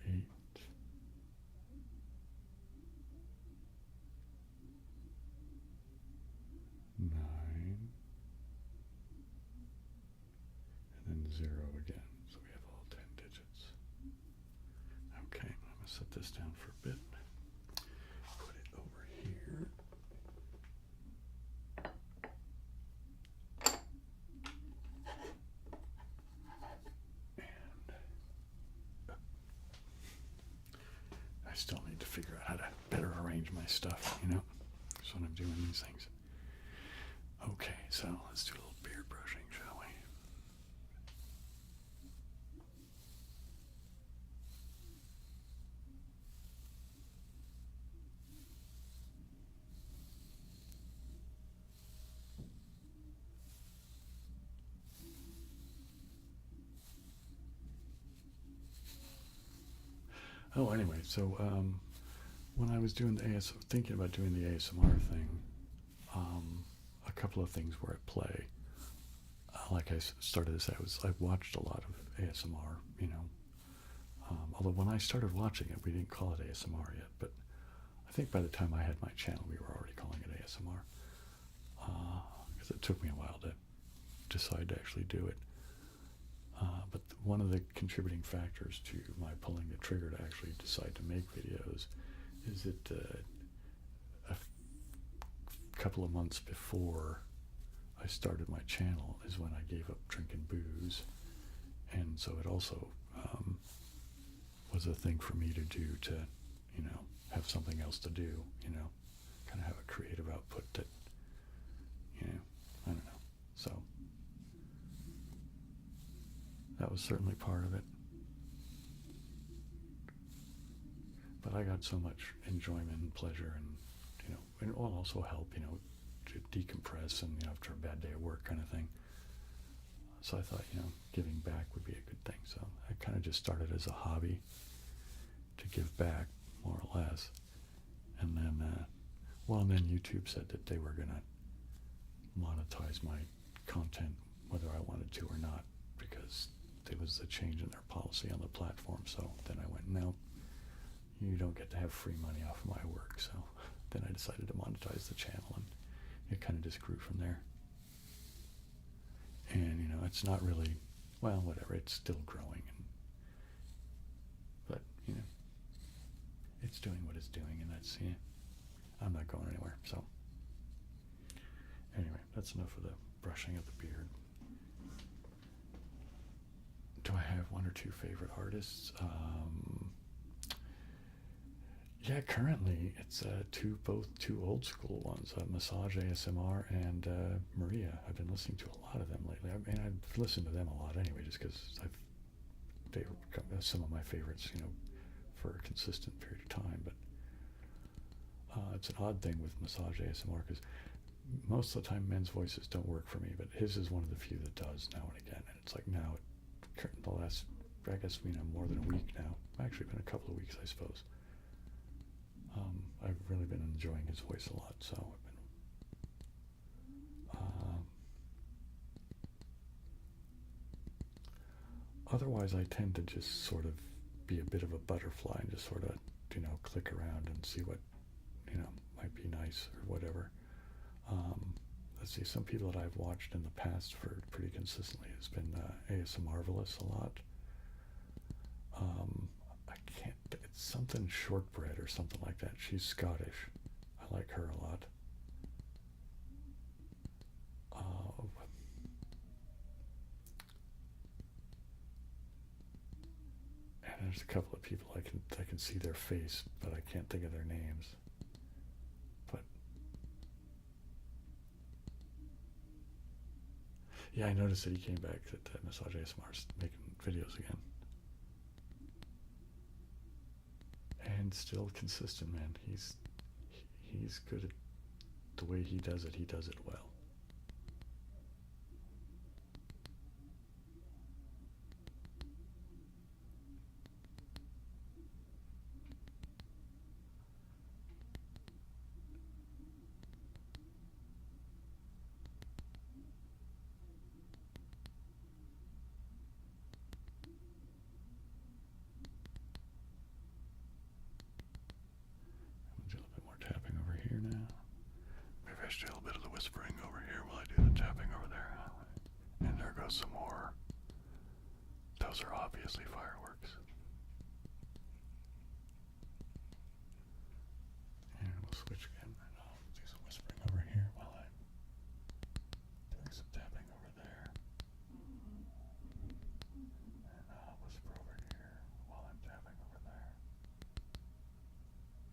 8, 9, and then 0 again. So we have all 10 digits. Okay, I'm going to set this down for a bit. Put it over here. And I still need to figure out how to better arrange my stuff, you know? That's when I'm doing these things. Okay, so let's do a little beard brushing, shall we? Oh, anyway, so when I was doing thinking about doing the ASMR thing, a couple of things were at play. Like I started to say, I watched a lot of ASMR, you know. Although when I started watching it, we didn't call it ASMR yet, but I think by the time I had my channel, we were already calling it ASMR. Because it took me a while to decide to actually do it. But one of the contributing factors to my pulling the trigger to actually decide to make videos is that a couple of months before I started my channel is when I gave up drinking booze, and so it also was a thing for me to do to, you know, have something else to do, you know, kind of have a creative output that, you know, I don't know. So that was certainly part of it. But I got so much enjoyment and pleasure, and, you know, and it will also help, you know, to decompress and, you know, after a bad day of work kind of thing. So I thought, you know, giving back would be a good thing. So I kind of just started as a hobby to give back, more or less. And then, well, and then YouTube said that they were going to monetize my content whether I wanted to or not, because there was a change in their policy on the platform. So then I went, no, you don't get to have free money off of my work. So then I decided to monetize the channel, and it kind of just grew from there. And, you know, it's not really, well, whatever, it's still growing. But, you know, it's doing what it's doing, and that's, yeah, I'm not going anywhere. So anyway, that's enough of the brushing of the beard. Do I have one or two favorite artists? Yeah, currently it's both two old school ones, Massage ASMR and Maria. I've been listening to a lot of them lately. I mean, I've listened to them a lot anyway, just because they were some of my favorites, you know, for a consistent period of time. But it's an odd thing with Massage ASMR, because most of the time men's voices don't work for me, but his is one of the few that does now and again. And it's like now, the last, I guess, you know, more than a week now. Actually been a couple of weeks, I suppose. I've really been enjoying his voice a lot, so I've been. Otherwise, I tend to just sort of be a bit of a butterfly and just sort of, you know, click around and see what, you know, might be nice or whatever. Let's see, some people that I've watched in the past for pretty consistently has been ASMR Marvelous a lot. I can't, it's something Shortbread or something like that. She's Scottish. I like her a lot. And there's a couple of people I can see their face, but I can't think of their names. But yeah, I noticed that he came back, that Massage ASMR's making videos again. And still consistent, man. He's good at the way he does it. He does it well. Some more. Those are obviously fireworks. And we'll switch again, and I'll do some whispering over here while I'm doing some tapping over there. And I'll whisper over here while I'm tapping over there.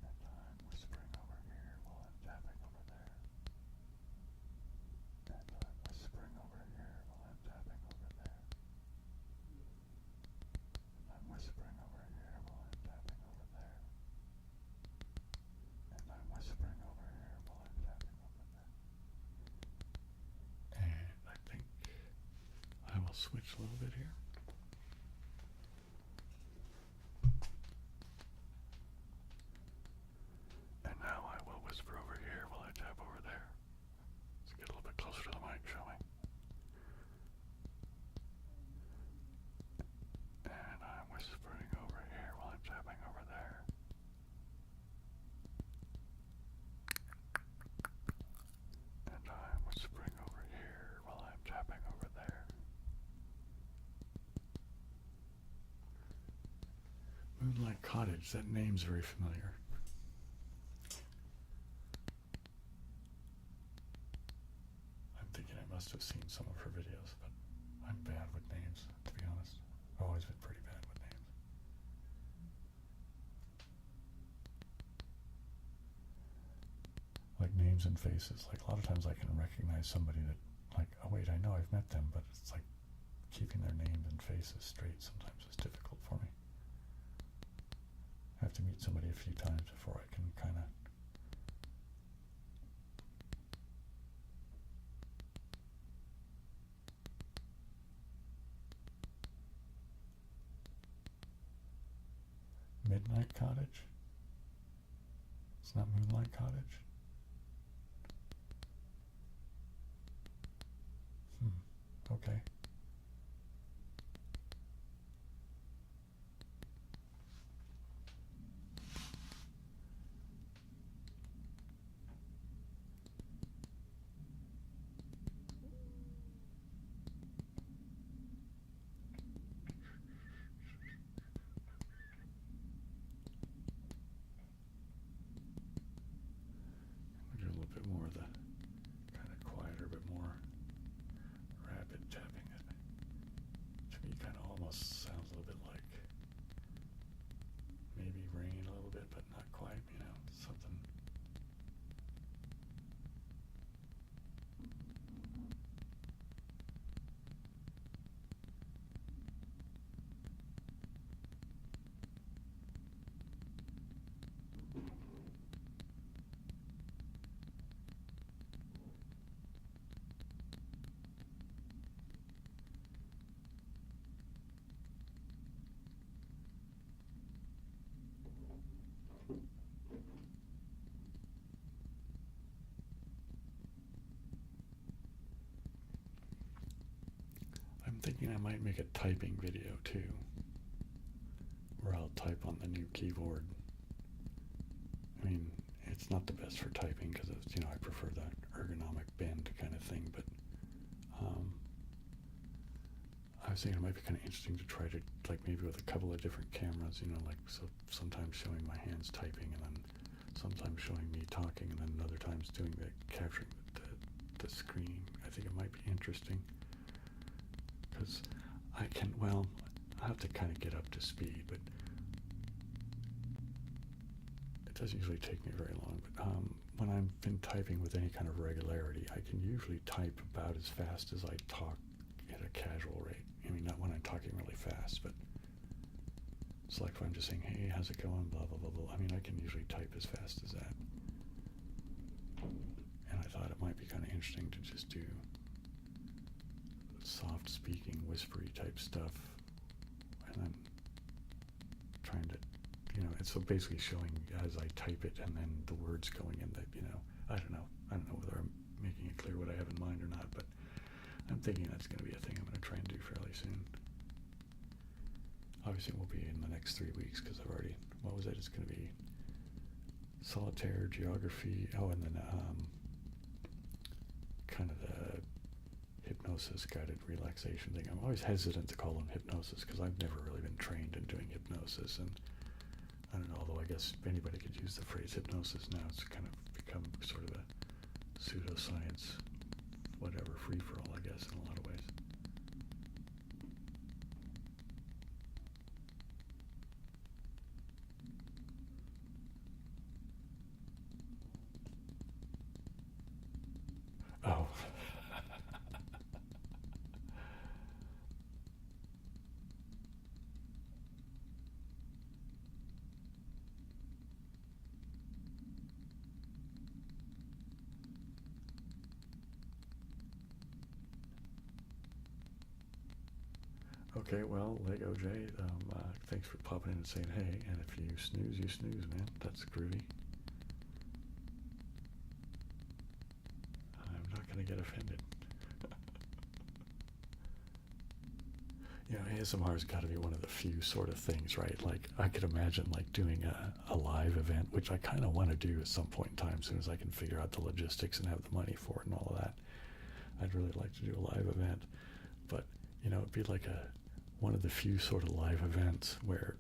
And I'm whispering over here while I'm tapping over there. And I'm whispering over here while I'm tapping over there. And I'm whispering over here while I'm tapping over there. And I'm whispering over here while I'm tapping over there. And I think I will switch a little bit here. And now I will whisper over here while I tap over there. Let's get a little bit closer to the mic, shall we? And I'm whispering over here while I'm tapping over there. And I'm whispering over here while I'm tapping over there. Moonlight Cottage, that name's very familiar. I'm thinking I must have seen some of her videos, but I'm bad with names, to be honest. I've always been pretty bad with names. Like names and faces. Like a lot of times I can recognize somebody that, like, oh wait, I know I've met them, but it's like keeping their names and faces straight sometimes is difficult for me. I have to meet somebody a few times before I can kind of Midnight Cottage? It's not Moonlight Cottage? Okay. We'll do a little bit more of the kind of quieter, but more rapid tapping that to me kind of almost sounds a little bit like maybe rain a little bit, but not quite, you know, something. I'm thinking I might make a typing video too, where I'll type on the new keyboard. I mean, it's not the best for typing because it's, you know, I prefer that ergonomic bend kind of thing, but I was thinking it might be kind of interesting to try to, like, maybe with a couple of different cameras, you know, like, so sometimes showing my hands typing and then sometimes showing me talking and then other times doing the capturing the screen. I think it might be interesting because I can, well, I have to kind of get up to speed, but it doesn't usually take me very long. But when I've been typing with any kind of regularity, I can usually type about as fast as I talk at a casual rate. I mean, not when I'm talking really fast, but it's like if I'm just saying, hey, how's it going, blah, blah, blah, blah. I mean, I can usually type as fast as that. And I thought it might be kind of interesting to just do soft speaking, whispery type stuff, and then trying to, you know, and so basically showing as I type it and then the words going in that, you know, I don't know whether I'm making it clear what I have in mind or not, but I'm thinking that's going to be a thing I'm going to try and do fairly soon. Obviously it won't be in the next 3 weeks because I've already, what was it? It's going to be solitaire, geography, and then kind of the hypnosis guided relaxation thing. I'm always hesitant to call them hypnosis because I've never really been trained in doing hypnosis, and I don't know, although I guess anybody could use the phrase hypnosis now. It's kind of become sort of a pseudoscience, whatever, free-for-all, I guess, in a lot of ways. Oh. Okay, well, Lego J, thanks for popping in and saying hey, and if you snooze, man. That's groovy. I'm not going to get offended. You know, ASMR's got to be one of the few sort of things, right? Like, I could imagine, like, doing a live event, which I kind of want to do at some point in time, as soon as I can figure out the logistics and have the money for it and all of that. I'd really like to do a live event, but, you know, it'd be like one of the few sort of live events where,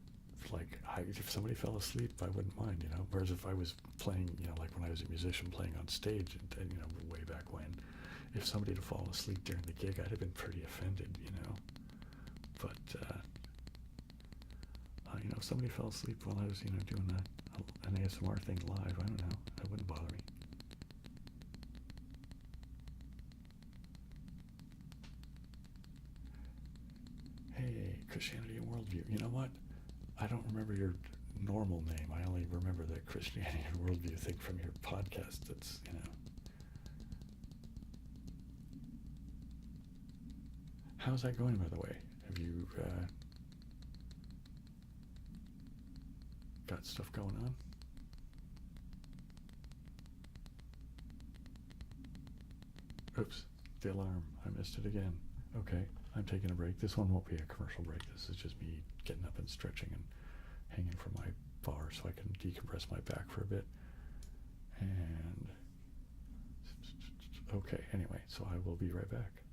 like, if somebody fell asleep, I wouldn't mind, you know. Whereas if I was playing, you know, like when I was a musician playing on stage, and you know, way back when, if somebody had fallen asleep during the gig, I'd have been pretty offended, you know. But, you know, if somebody fell asleep while I was, you know, doing an ASMR thing live, I don't know, that wouldn't bother me. Hey, Christianity and Worldview. You know what? I don't remember your normal name. I only remember the Christianity and Worldview thing from your podcast. That's, you know. How's that going, by the way? Have you got stuff going on? Oops, the alarm. I missed it again. Okay, I'm taking a break. This one won't be a commercial break. This is just me getting up and stretching and hanging from my bar so I can decompress my back for a bit. And okay, anyway, so I will be right back.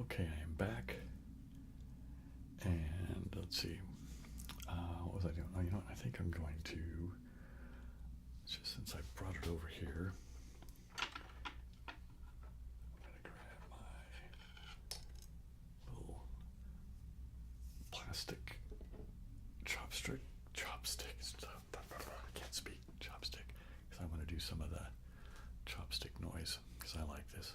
Okay, I am back, and let's see, what was I doing? Oh, you know what, I think I'm going to, just since I brought it over here, I'm going to grab my little plastic chopstick, I can't speak, chopstick, because I want to do some of the chopstick noise, because I like this.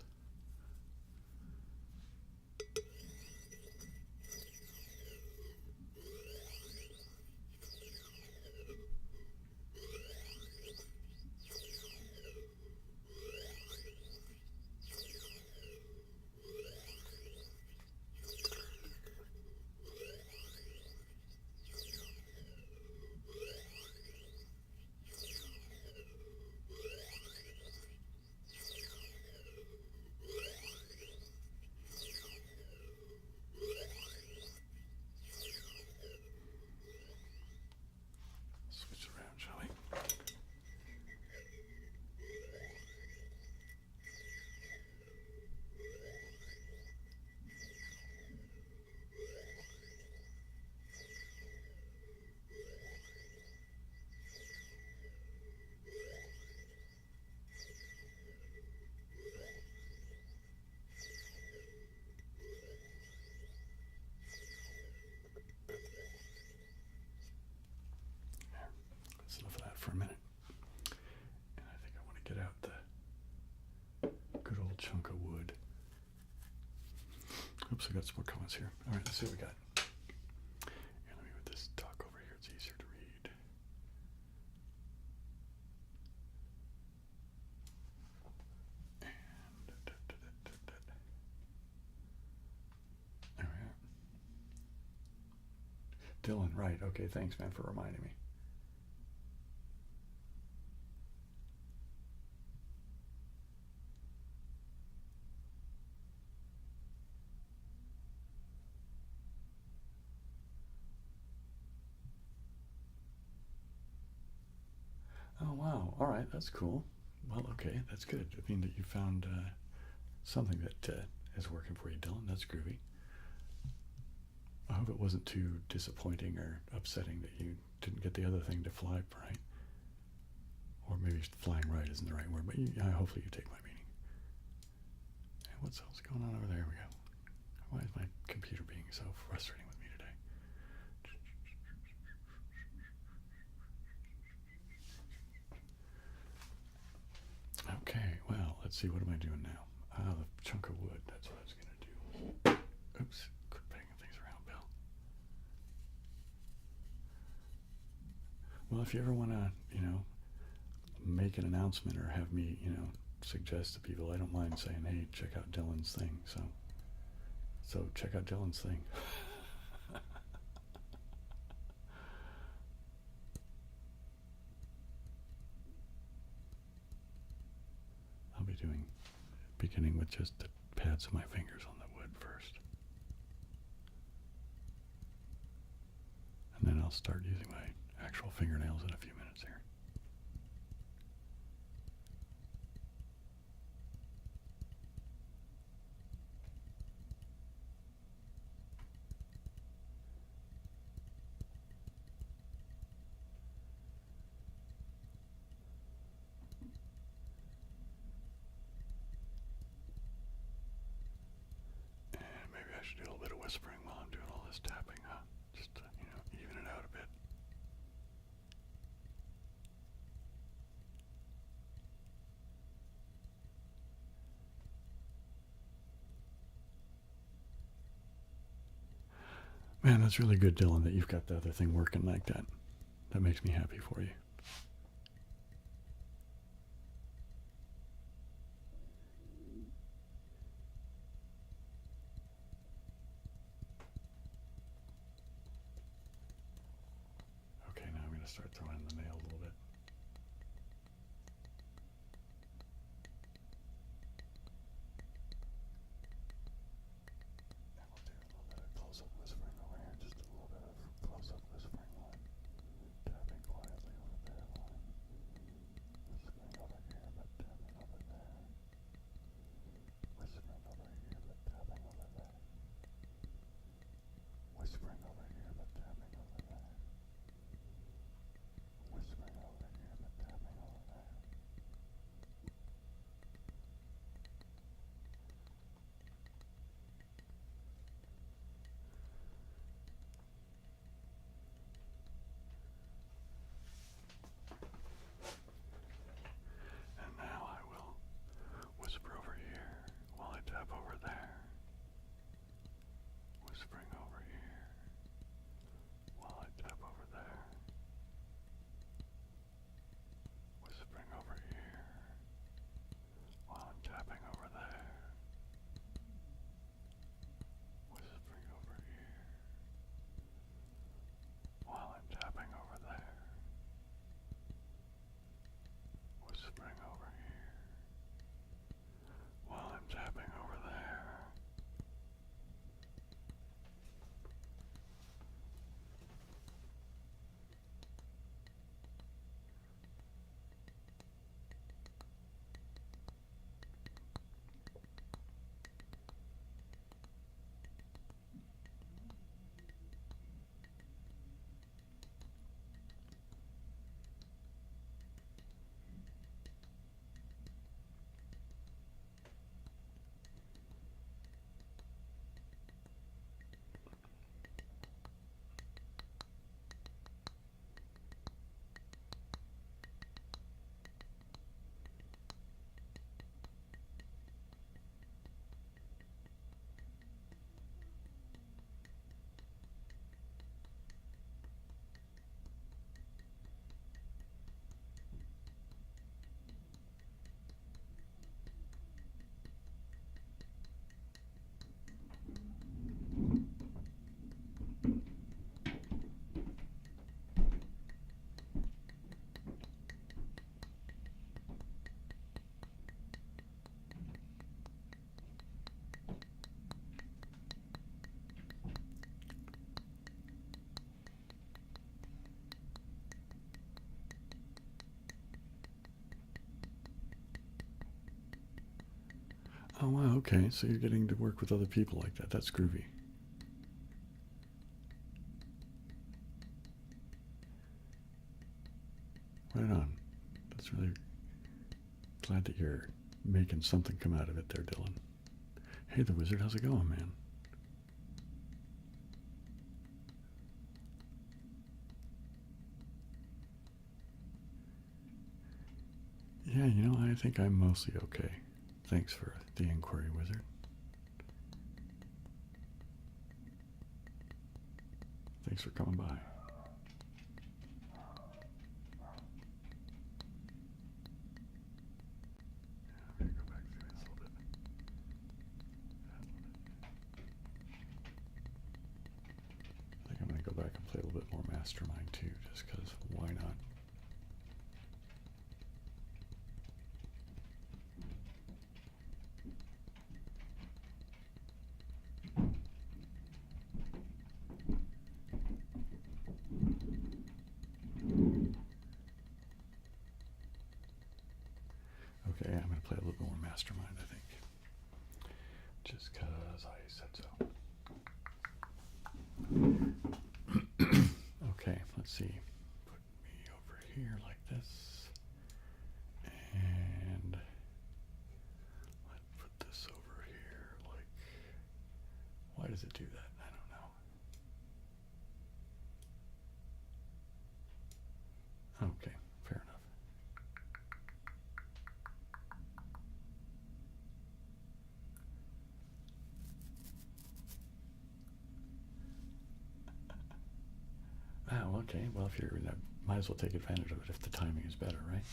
Switch around, shall we? That's enough of that for a minute. And I think I want to get out the good old chunk of wood. Oops, I got some more comments here. All right, let's see what we got. Here, let me put this talk over here. It's easier to read. And there we are. Dylan, right. Okay, thanks, man, for reminding me. Oh, wow. All right, that's cool. Well, okay, that's good. I mean that you found something that is working for you, Dylan. That's groovy. I hope it wasn't too disappointing or upsetting that you didn't get the other thing to fly right. Or maybe flying right isn't the right word, but hopefully you take my meaning. And what's else going on over there? We go. Why is my computer being so frustrating with me today? Okay, well, let's see. What am I doing now? The chunk of wood. That's what I was going to do. Oops. Quit banging things around, Bill. Well, if you ever want to, make an announcement or have me, suggest to people, I don't mind saying, hey, check out Dylan's thing. So check out Dylan's thing. I'll be beginning with just the pads of my fingers on the wood first. I'll start using my actual fingernails in a few minutes here. And maybe I should do a little bit of whispering while I'm doing all this tapping, huh? Just to, even it out a bit. Man, that's really good, Dylan, that you've got the other thing working like that. That makes me happy for you. Okay, now I'm going to start throwing in the nail a little bit. And we'll do a little bit of close-up whispering over here, just a little bit of close-up whispering line. Tapping quietly over there line. Whispering over here, but tapping over there. Whispering over here, but tapping over there. Whispering over here, but tapping over there. Whispering over here, but tapping over there. And now I will whisper over here while I tap over there. Whispering over here while I tap over there. Whispering over here while I'm tapping over there. Whispering over here while I'm tapping over there. Whispering over here while I'm tapping over there. Oh wow, okay, so you're getting to work with other people like that. That's groovy. Right on. That's really glad that you're making something come out of it there, Dylan. Hey, the Wizard, how's it going, man? Yeah, I think I'm mostly okay. Thanks for the inquiry, Wizard. Thanks for coming by. I'm going to go back through this a little bit. I think I'm going to go back and play a little bit more Mastermind too, just because why not? just because I said so. Okay, let's see. Put me over here like this. And let's put this over here like, why does it do that? I don't know. Okay, fair enough. Oh, okay. Well, if you're, might as well take advantage of it if the timing is better, right?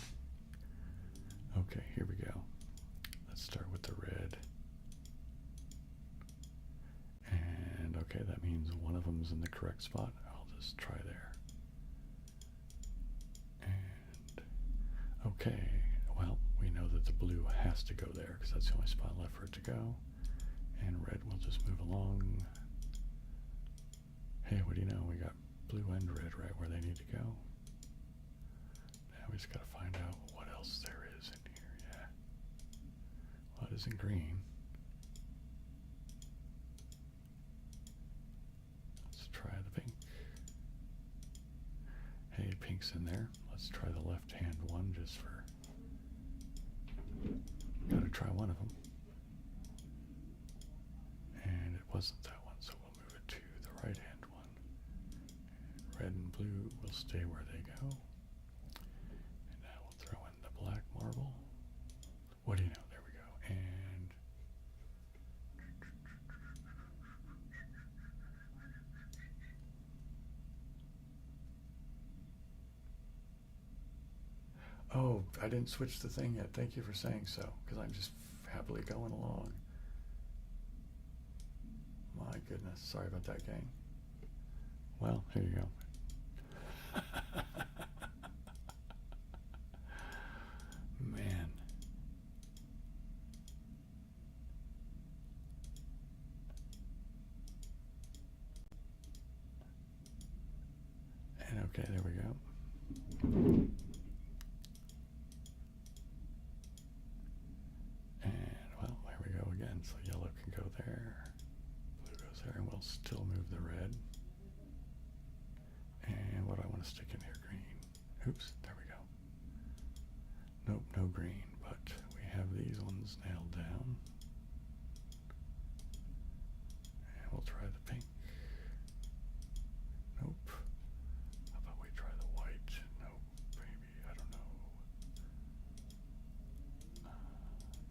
Okay, here we go. Let's start with the red. And okay, that means one of them's in the correct spot. I'll just try there. And okay, well, we know that the blue has to go there because that's the only spot left for it to go. And red will just move along. Hey, what do you know? We got blue and red right where they need to go. Now we just got to find out what else there is in here. Yeah. Well, it isn't green. Let's try the pink. Hey, pink's in there. Let's try the left-hand one just for... Got to try one of them. And it wasn't that one, so we'll move it to the right-hand one. Red and blue will stay where they go. And now we'll throw in the black marble. What do you know? There we go. And oh, I didn't switch the thing yet. Thank you for saying so, because I'm just happily going along. My goodness. Sorry about that, gang. Well, here you go. Man. And okay, there we go. And well, here we go again. So yellow can go there. Blue goes there, and we'll still move the red. And what do I want to stick in here? Green. Oops, there we go. Nope, no green, but we have these ones nailed down. And we'll try the pink. Nope. How about we try the white? Nope, maybe, I don't know.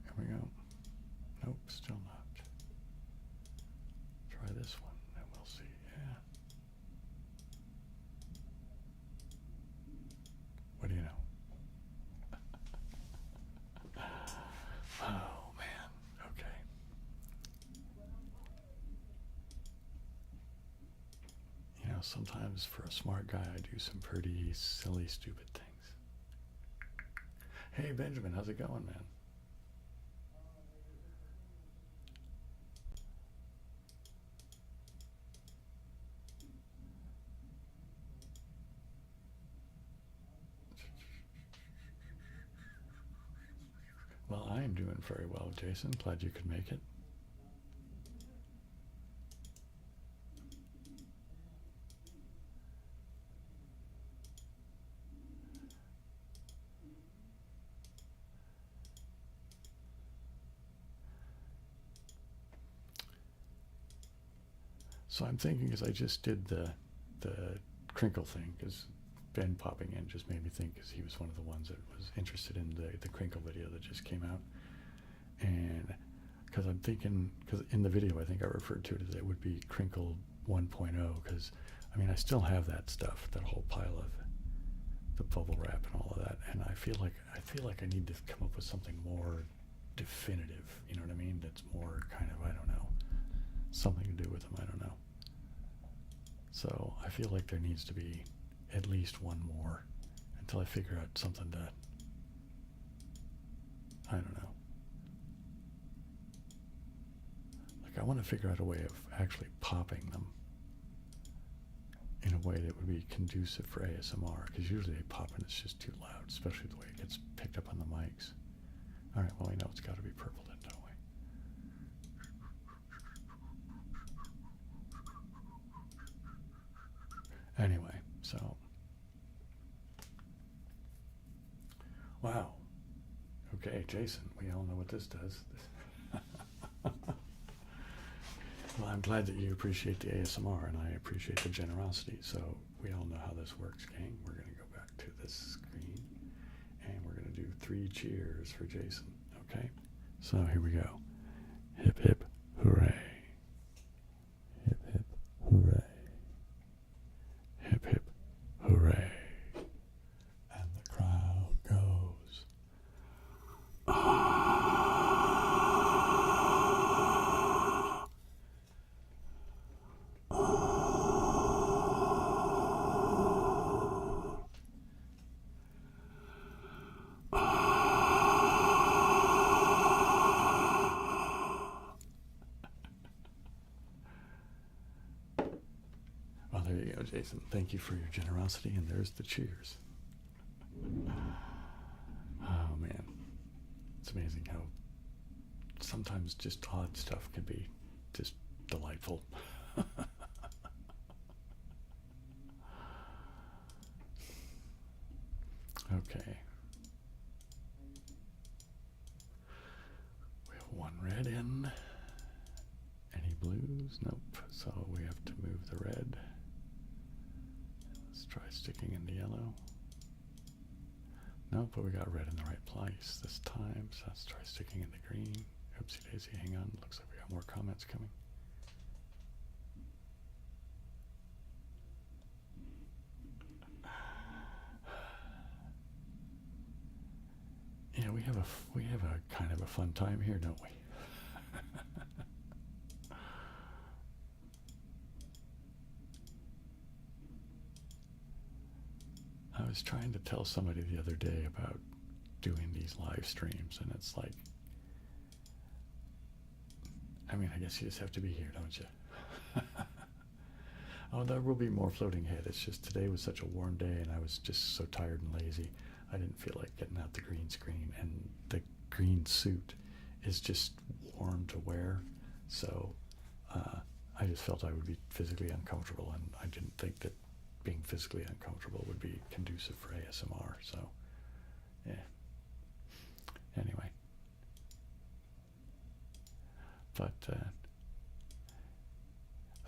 Here we go. Nope, still not. Try this one, and we'll see. Yeah. What do you know? Oh, man. Okay. You know, sometimes for a smart guy, I do some pretty silly, stupid things. Hey, Benjamin, how's it going, man? Well, I am doing very well, Jason. Glad you could make it. So I'm thinking, because I just did the crinkle thing, because Ben popping in just made me think, because he was one of the ones that was interested in the crinkle video that just came out. And because I'm thinking, because in the video I think I referred to it as it would be crinkle 1.0, because I mean I still have that stuff, that whole pile of the bubble wrap and all of that, and I feel like I need to come up with something more definitive, you know what I mean? That's more kind of, I don't know, something to do with them, I don't know. So I feel like there needs to be at least one more until I figure out something to, I don't know. Like I want to figure out a way of actually popping them in a way that would be conducive for ASMR, because usually they pop and it's just too loud, especially the way it gets picked up on the mics. All right, well we know it's got to be purple then, don't we? Anyway, so, wow. Okay, Jason, we all know what this does. Well, I'm glad that you appreciate the ASMR, and I appreciate the generosity. So we all know how this works, gang. We're going to go back to this screen, and we're going to do 3 cheers for Jason, okay? So here we go. Hip, hip, hooray. Hip, hip, hooray. Hip, hip, hooray. And the crowd goes, ah. Well, there you go, Jason. Thank you for your generosity, and there's the cheers. Oh, man. It's amazing how sometimes just odd stuff can be just delightful. Okay. We have 1 red in. Any blues? Nope. So we have to move the red. Let's try sticking in the yellow. Nope, but we got red in the right place this time. So let's try sticking in the green. Oopsie daisy, hang on. Looks like we got more comments coming. Yeah, we have a kind of a fun time here, don't we? I was trying to tell somebody the other day about doing these live streams, and it's like, I mean, I guess you just have to be here, don't you? Oh, there will be more floating head. It's just today was such a warm day, and I was just so tired and lazy. I didn't feel like getting out the green screen, and the green suit is just warm to wear, so I just felt I would be physically uncomfortable, and I didn't think that being physically uncomfortable would be conducive for ASMR, so yeah. Anyway, but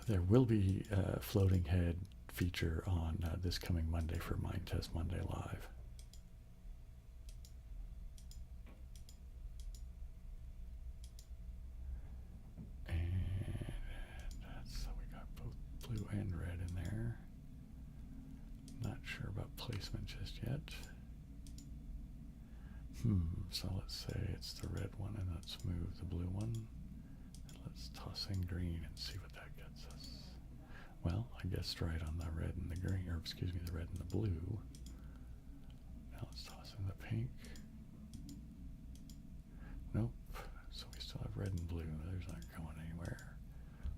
there will be a floating head feature on this coming Monday for Mind Test Monday Live. And so we got both blue and red in there. Not sure about placement just yet. So let's say it's the red one, and let's move the blue one. And let's toss in green and see what that gets us. Well, I guessed right on the red and the green, or excuse me, the red and the blue. Now let's toss in the pink. Nope. So we still have red and blue. There's not going anywhere.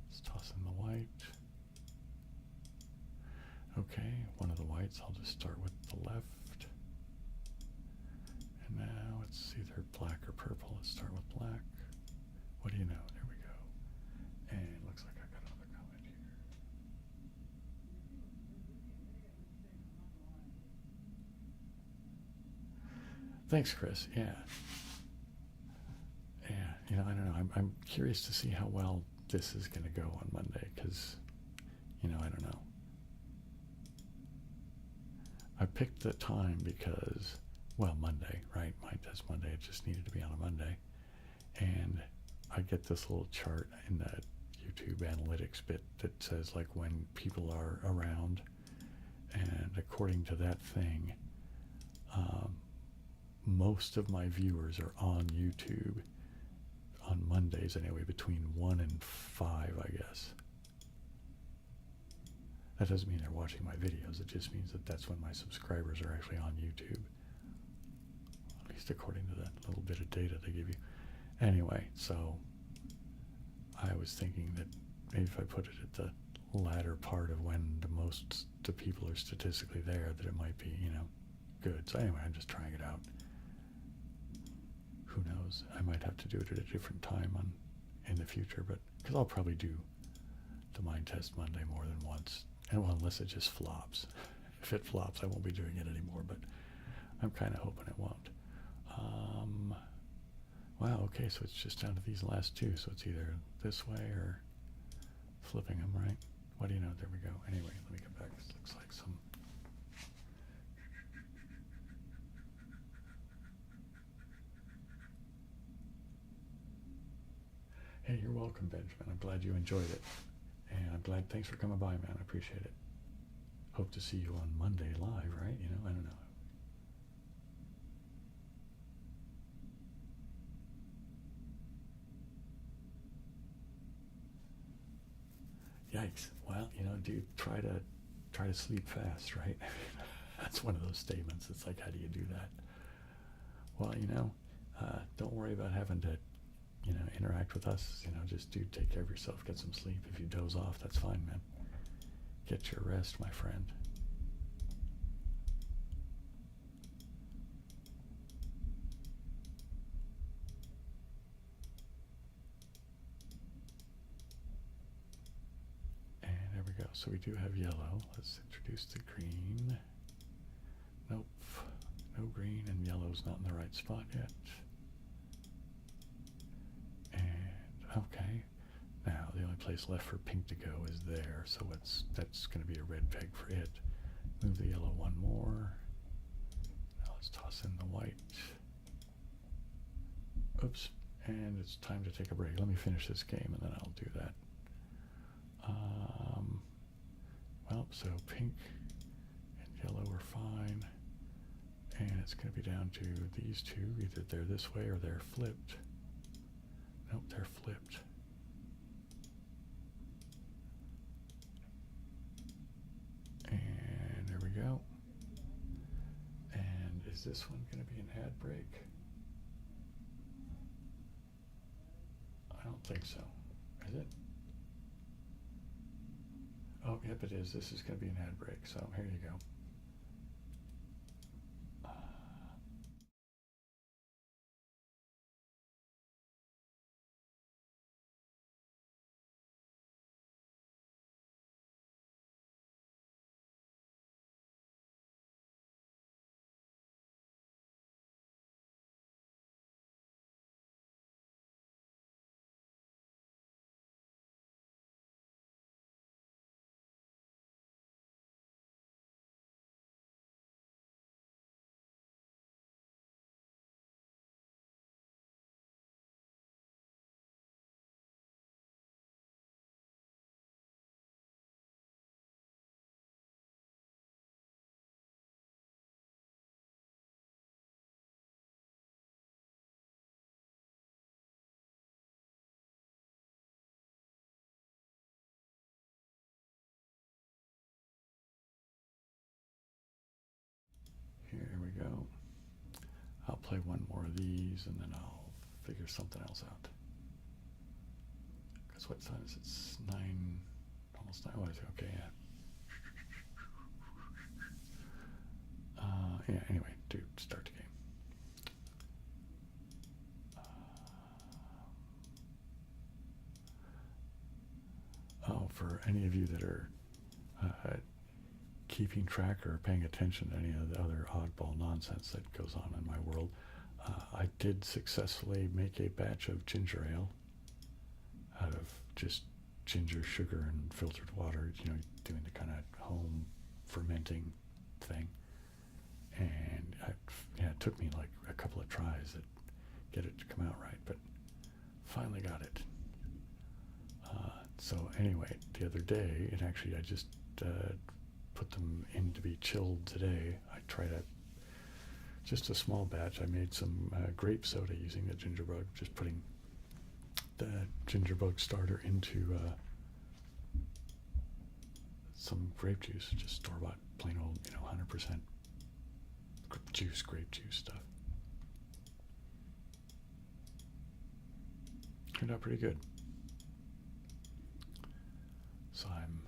Let's toss in the white. Okay, one of the whites, I'll just start with the left. And now it's either black or purple. Let's start with black. What do you know? There we go. And it looks like I got another comment here. Thanks, Chris. Yeah. Yeah, you know, I don't know. I'm curious to see how well this is going to go on Monday, because, you know, I don't know. I picked the time because, well, Monday, right? Mind Test Monday. It just needed to be on a Monday. And I get this little chart in the YouTube analytics bit that says, like, when people are around. And according to that thing, most of my viewers are on YouTube on Mondays anyway, between 1 and 5, I guess. That doesn't mean they're watching my videos. It just means that that's when my subscribers are actually on YouTube. At least according to that little bit of data they give you. Anyway, so I was thinking that maybe if I put it at the latter part of when the people are statistically there, that it might be, you know, good. So anyway, I'm just trying it out. Who knows? I might have to do it at a different time in the future, but because I'll probably do the Mind Test Monday more than once And well, unless it just flops. If it flops, I won't be doing it anymore, but I'm kind of hoping it won't. Wow, okay, so it's just down to these last two, so it's either this way or flipping them, right? What do you know? There we go. Anyway, let me get back. This looks like some... Hey, you're welcome, Benjamin. I'm glad you enjoyed it. And I'm glad, thanks for coming by, man. I appreciate it. Hope to see you on Monday live, right? You know, I don't know. Yikes. Well, you know, dude, try to sleep fast, right? That's one of those statements. It's like, how do you do that? Well, you know, don't worry about having to, you know, interact with us. You know, just do take care of yourself, get some sleep. If you doze off, that's fine, man. Get your rest, my friend. And there we go. So we do have yellow. Let's introduce the green. Nope. No green, and yellow's not in the right spot yet. And okay. Now the only place left for pink to go is there, so that's going to be a red peg for it. Move the yellow one more. Now let's toss in the white. Oops, and it's time to take a break. Let me finish this game and then I'll do that. Well, so pink and yellow are fine. And it's going to be down to these two. Either they're this way or they're flipped. Nope, they're flipped. And there we go. And is this one going to be an ad break? I don't think so. Is it? Oh, yep, it is. This is going to be an ad break. So here you go. Here we go. I'll play one more of these and then I'll figure something else out. Because what time is it? It's 9, almost 9. What is it? Okay, yeah. Yeah, anyway, dude, start the game. Oh, for any of you that are keeping track or paying attention to any of the other oddball nonsense that goes on in my world, I did successfully make a batch of ginger ale out of just ginger, sugar, and filtered water, you know, doing the kind of home fermenting thing. And it took me like a couple of tries to get it to come out right, but finally got it. So anyway, the other day, I just put them in to be chilled today. I tried just a small batch. I made some grape soda using the ginger bug, just putting the ginger bug starter into some grape juice, just store-bought, plain old, 100% grape juice stuff. Turned out pretty good. So I'm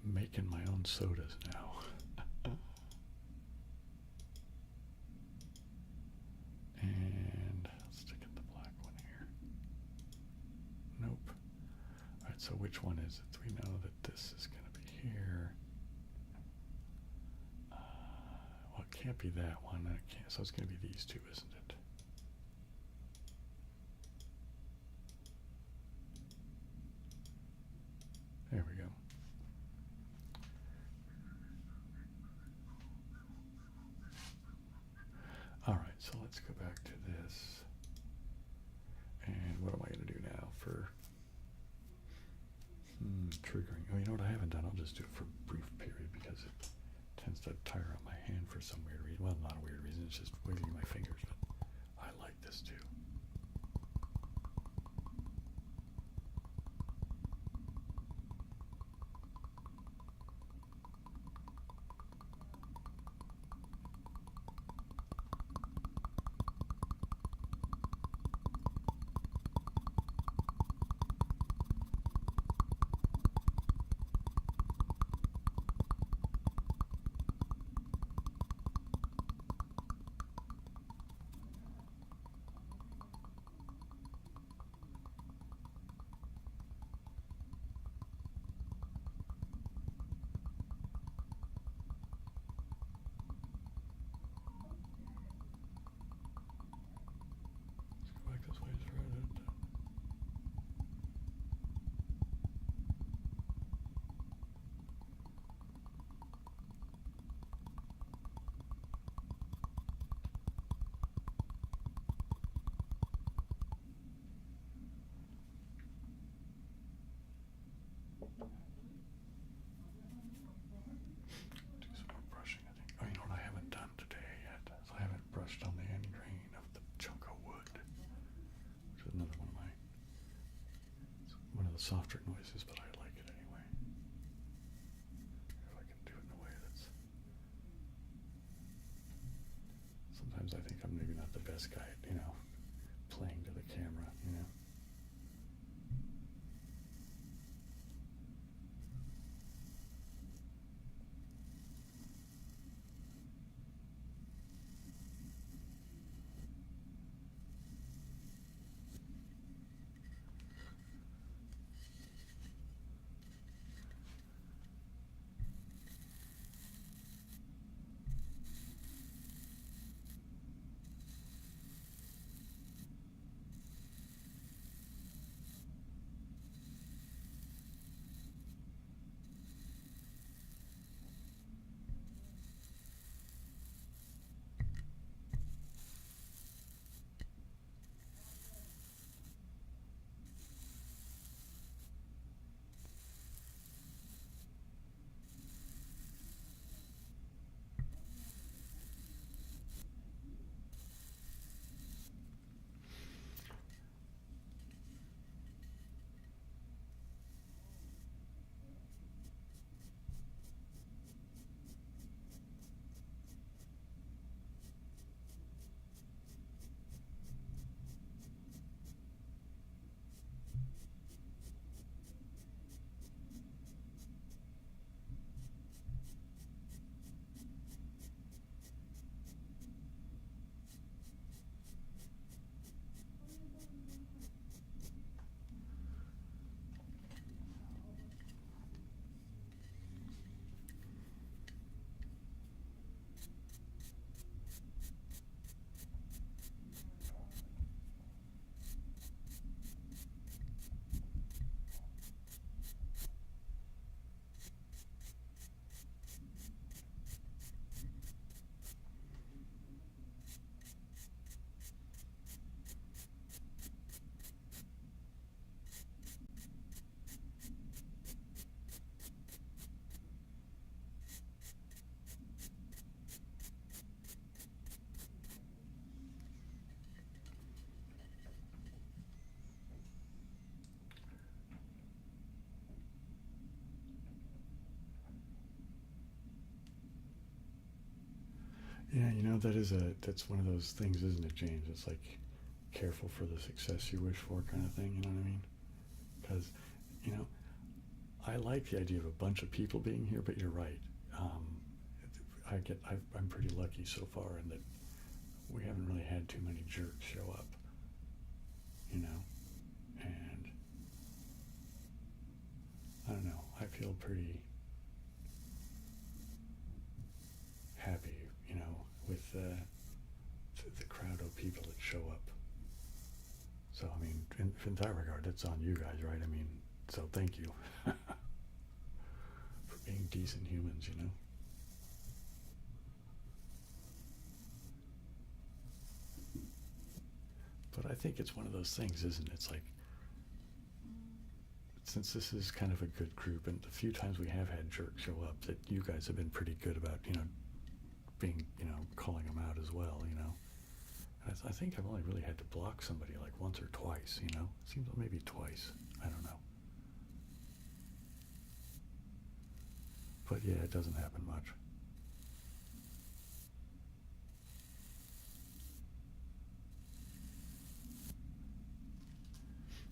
making my own sodas now. And let's stick in the black one here. Nope. Alright, So which one is it? We know that this is going to be here. Well, it can't be that one. It can't, so it's going to be these two, isn't it? There we go. All right, so let's go back to this. And what am I going to do now for triggering? Oh, you know what I haven't done? I'll just do it for a brief period because it tends to tire out my hand for some weird reason. Well, not a weird reason. It's just wiggling my fingers, but I like this too. On the end grain of the chunk of wood, which is another one of the softer noises, but I like it anyway. If I can do it in a way that's. Sometimes I think I'm maybe not the best guy at, playing to the camera, Yeah, that's one of those things, isn't it, James? It's like careful for the success you wish for kind of thing, you know what I mean? Because, I like the idea of a bunch of people being here, but you're right. I'm pretty lucky so far in that we haven't really had too many jerks show up, and feel pretty happy, with the crowd of people that show up. So, I mean, in that regard, it's on you guys, right? I mean, so thank you for being decent humans, But I think it's one of those things, isn't it? It's like, since this is kind of a good group, and the few times we have had jerks show up, that you guys have been pretty good about, being, calling them out as well, And I think I've only really had to block somebody like once or twice, It seems like maybe twice. I don't know. But yeah, it doesn't happen much.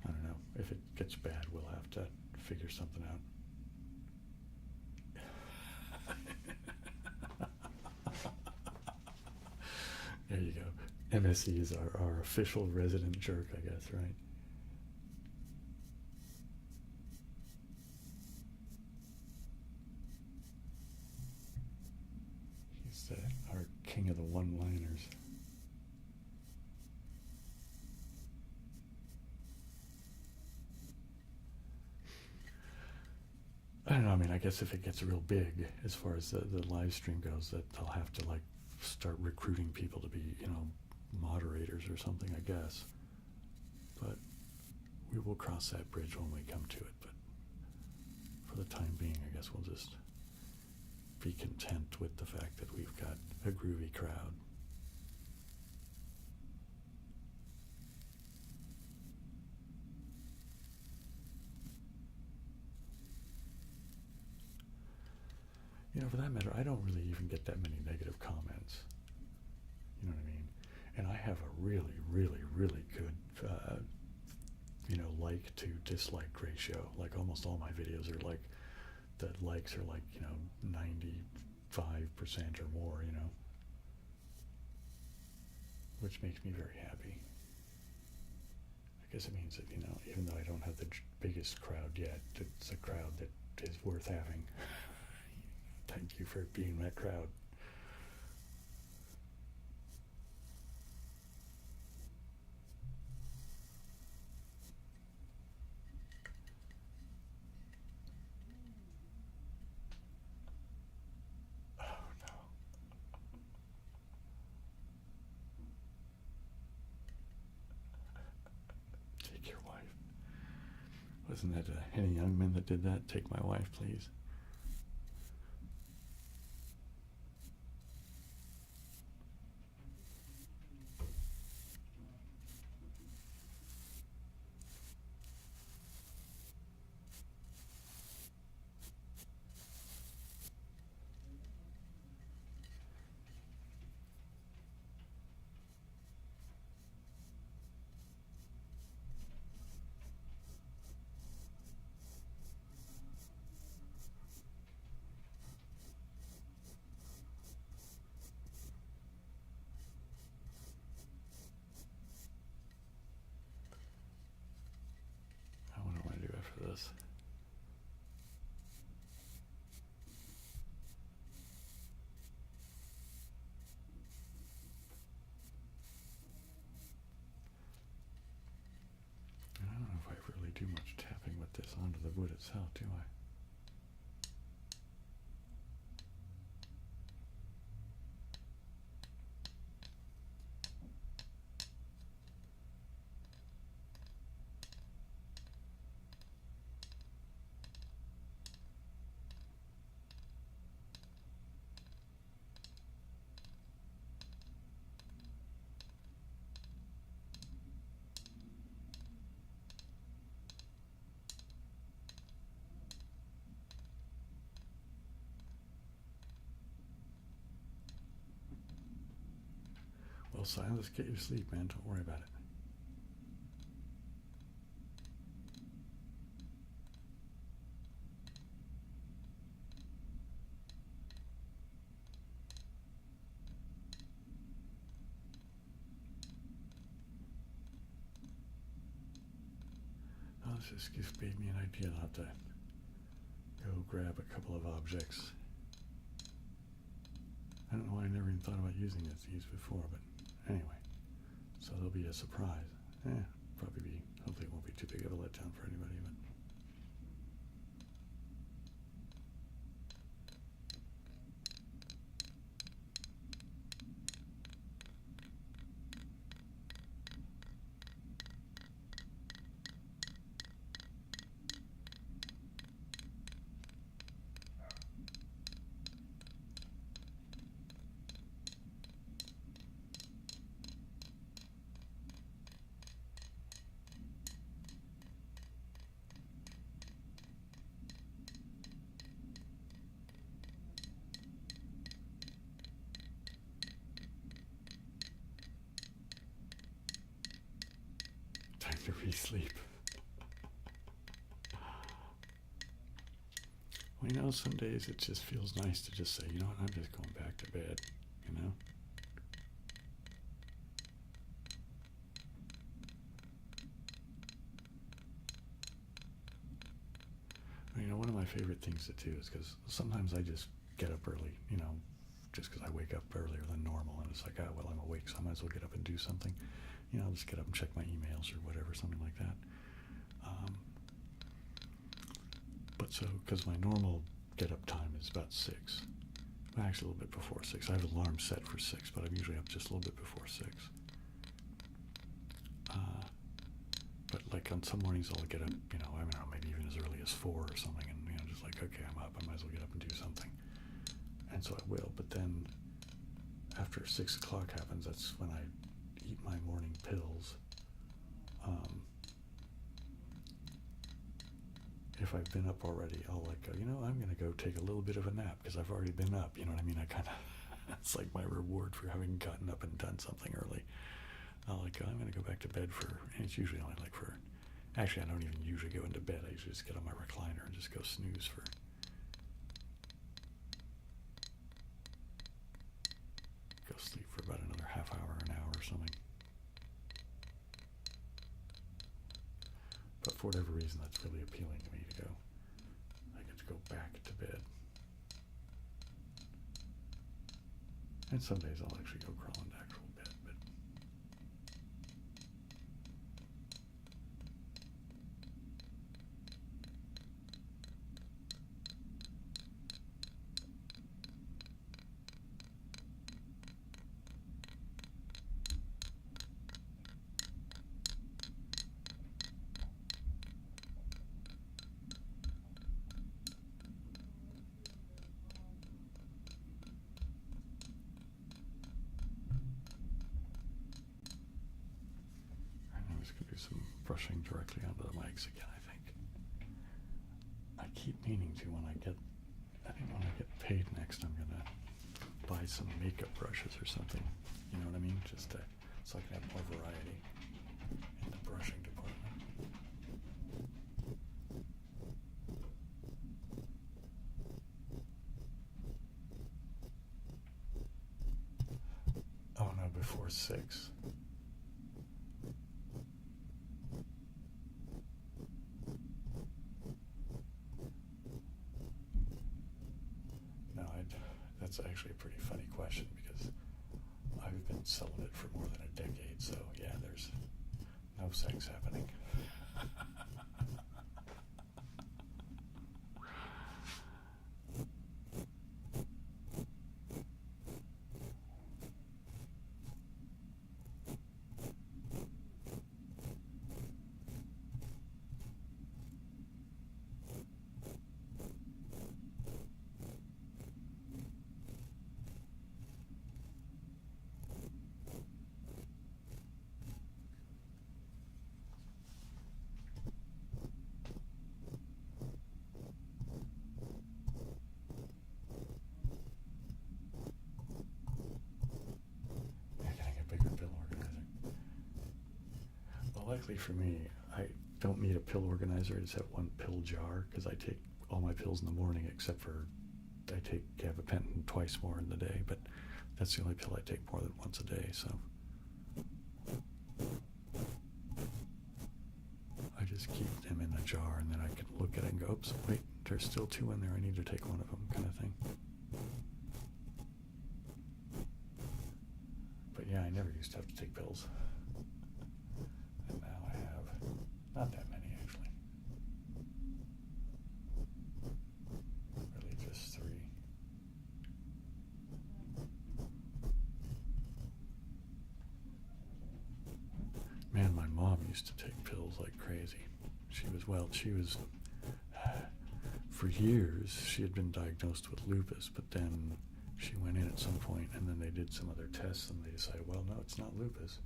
I don't know. If it gets bad, we'll have to figure something out. There you go. MSE is our official resident jerk, I guess, right? He's our king of the one-liners. I don't know, I mean, I guess if it gets real big, as far as the live stream goes, that they'll have to, start recruiting people to be, moderators or something, I guess. But we will cross that bridge when we come to it. But for the time being, I guess we'll just be content with the fact that we've got a groovy crowd. For that matter, I don't really even get that many negative comments. You know what I mean? And I have a really, really, really good, like to dislike ratio. Like almost all my videos are like, the likes are like, 95% or more, which makes me very happy. I guess it means that, even though I don't have the biggest crowd yet, it's a crowd that is worth having. Thank you for being that crowd. Oh no. Take your wife. Wasn't that Henny Youngman that did that? Take my wife, please. What do I want to do after this? I don't know if I really do much tapping with this onto the wood itself, do I? Well, Silas, get your sleep, man. Don't worry about it. Oh, this just gave me an idea. I'll have to go grab a couple of objects. I don't know why I never even thought about using these before, but anyway. So there'll be a surprise. Hopefully it won't be too big of a letdown for anybody, but time to re-sleep. Well, you know, some days it just feels nice to just say, you know what, I'm just going back to bed, you know? You know, one of my favorite things to do is because sometimes I just get up early, you know, just because I wake up earlier than normal, and it's like, well, I'm awake, so I might as well get up and do something. You know, I'll just get up and check my emails or whatever, something like that. But so, because my normal get-up time is about 6. Well, actually, a little bit before 6. I have an alarm set for 6, but I'm usually up just a little bit before 6. But like on some mornings, I'll get up, you know, I don't know, maybe even as early as 4 or something, and, you know, just like, okay, I'm up, I might as well get up and do something. And so I will, but then after 6 o'clock happens, that's when I eat my morning pills. If I've been up already, I'll like go, you know, I'm going to go take a little bit of a nap because I've already been up, you know what I mean? I kind of, it's like my reward for having gotten up and done something early. I'll like go, I'm going to go back to bed for, and it's usually only like for, actually I don't even usually go into bed. I usually just get on my recliner and just go snooze for, go sleep for about another half hour, an hour or something. But for whatever reason, that's really appealing to me to go. I get to go back to bed. And some days I'll actually go crawl into actual bed, but I'm just going to do some brushing directly onto the mics again, I think. I keep meaning to when I get paid next, I'm going to buy some makeup brushes or something. You know what I mean? Just so I can have more variety in the brushing department. Oh no, before 6. That's actually a pretty funny question because I've been celibate for more than a decade, so yeah, there's no sex happening. Luckily for me, I don't need a pill organizer. I just have one pill jar because I take all my pills in the morning except for I take gabapentin twice more in the day, but that's the only pill I take more than once a day, so I just keep them in the jar and then I can look at it and go, oops, wait, there's still 2 in there. I need to take one of them, kind of thing. But yeah, I never used to have to take pills. And now I have not that many, actually. Really just 3. Man, my mom used to take pills like crazy. She was, for years, she had been diagnosed with lupus, but then she went in at some point, and then they did some other tests, and they decided, well, no, it's not lupus.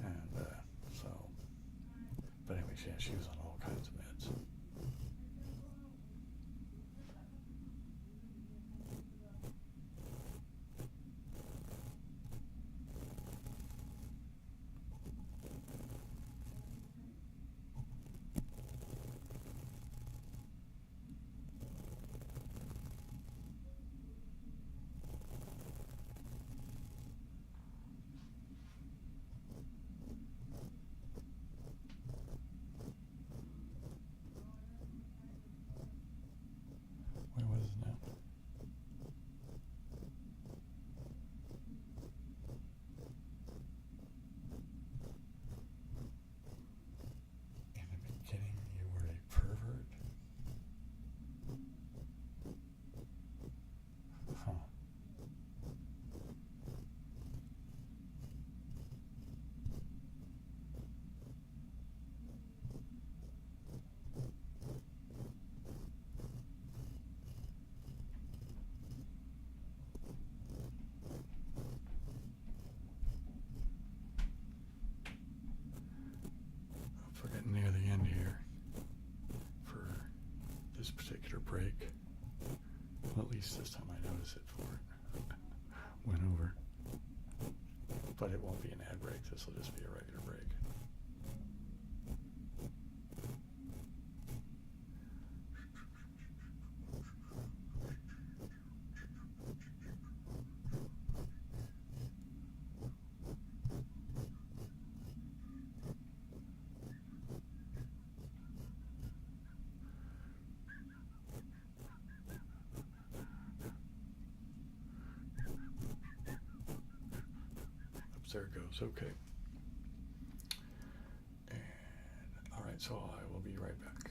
And so, but anyway, yeah, she was on all kinds of meds. Where was it now? In the beginning, you were a pervert? Huh. We're getting near the end here for this particular break. Well, at least this time I noticed it before it went over. But it won't be an ad break. This will just be a regular break. There it goes. Okay. And all right, so I will be right back.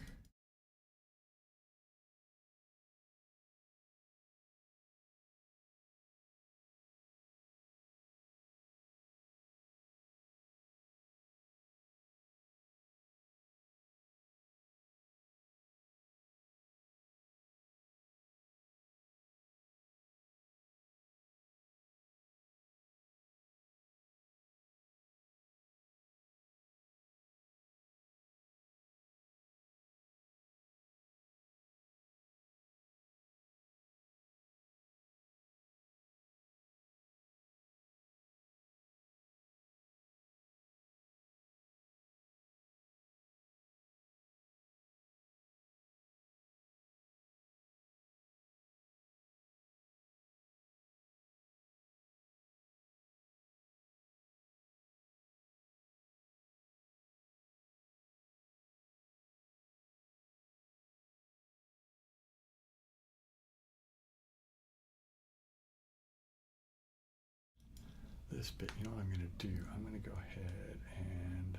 This bit, you know what I'm going to do? I'm going to go ahead and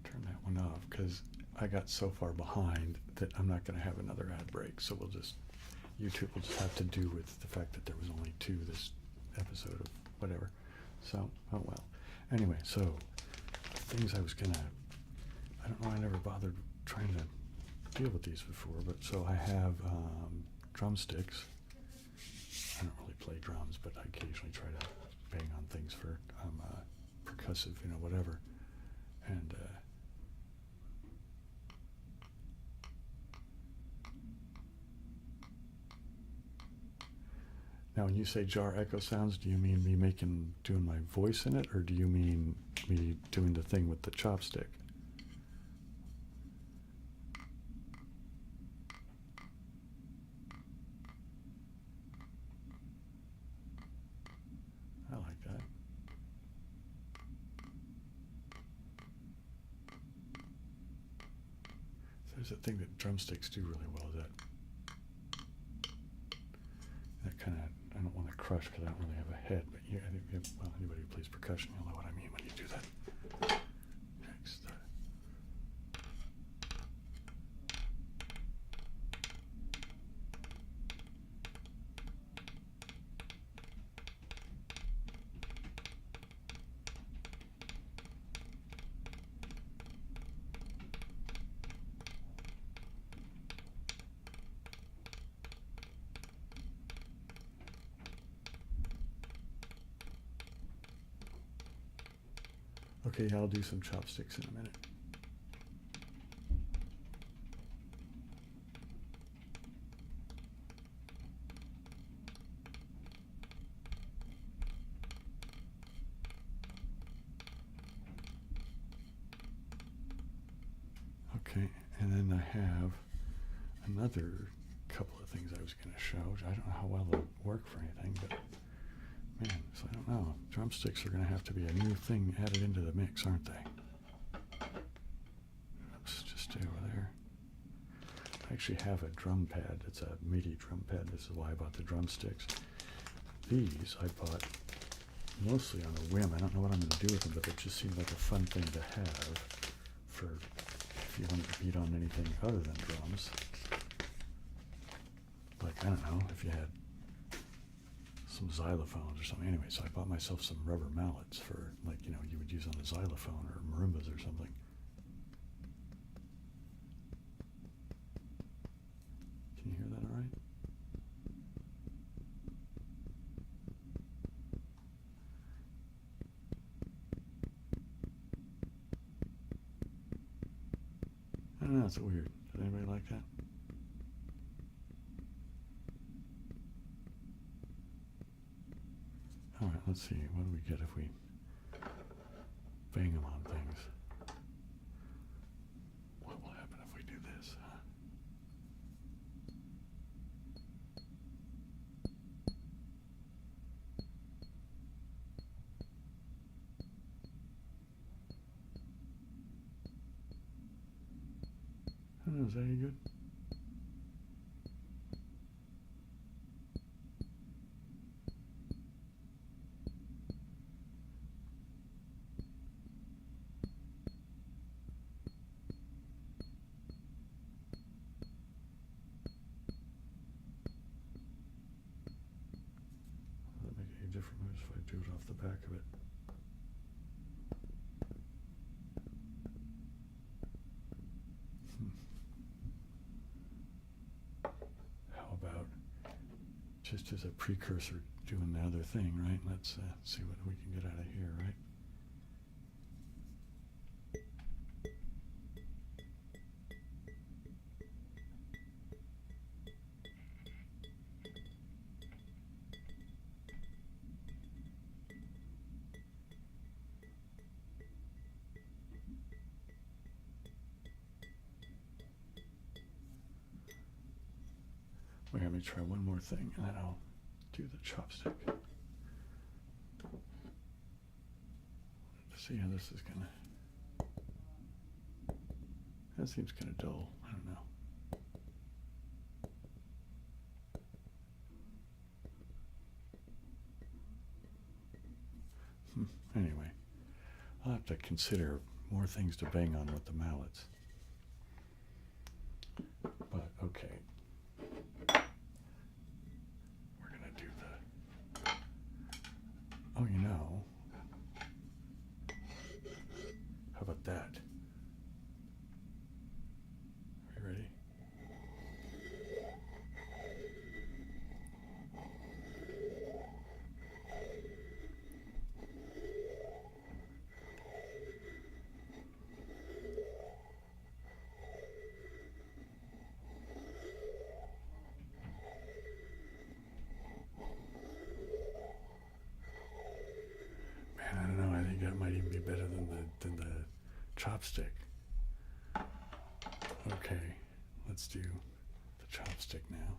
turn that one off because I got so far behind that I'm not going to have another ad break. So YouTube will just have to do with the fact that there was only 2 this episode of whatever. So, oh well. Anyway, so things I was going to, I don't know, I never bothered trying to deal with these before, but so I have drumsticks. I don't really play drums, but I occasionally try to bang on things for percussive, whatever. And now when you say jar echo sounds, do you mean me doing my voice in it, or do you mean me doing the thing with the chopstick? I like that. there's a thing that drumsticks do really well, is that kind of, I don't want to crush because I don't really have a head, but yeah, I think, well, anybody who plays percussion, you'll know what I mean when you do that. Next. Okay, I'll do some chopsticks in a minute. Okay, and then I have another couple of things I was going to show. I don't know how well they'll work for anything, but man, so I don't know. Drumsticks are going to have to be a new thing added into the mix, aren't they? Oops, just stay over there. I actually have a drum pad. It's a MIDI drum pad. This is why I bought the drumsticks. These I bought mostly on a whim. I don't know what I'm going to do with them, but it just seemed like a fun thing to have for if you want to beat on anything other than drums. Like, I don't know, if you had some xylophones or something. Anyway, so I bought myself some rubber mallets for, like, you know, you would use on a xylophone or marimbas or something. Can you hear that all right? I don't know, it's weird. Does anybody like that? All right, let's see. What do we get if we bang them on things? What will happen if we do this? Huh? I don't know, is that any good? Does that make any different noise if I do it off the back of it? How about just as a precursor doing the other thing, right? Let's see what we can get out of here, right? Wait, let me try one more thing, and then I'll do the chopstick. Let's see how this is gonna. That seems kind of dull. I don't know. Anyway, I'll have to consider more things to bang on with the mallets. But okay. We're gonna do the. Oh, you know. How about that? Are you ready? Man, I don't know. I think that might even be better than the chopstick. Okay, let's do the chopstick now.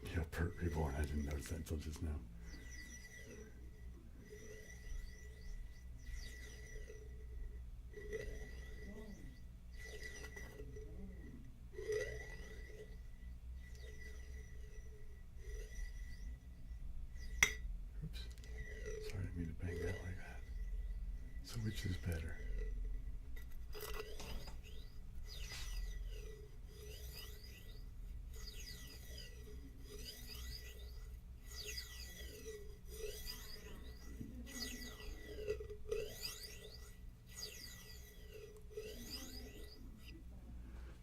Yeah, that until just now. Oops. Sorry, I didn't mean to bang that like that. So which is better?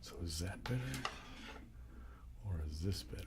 So is that better? Or is this better?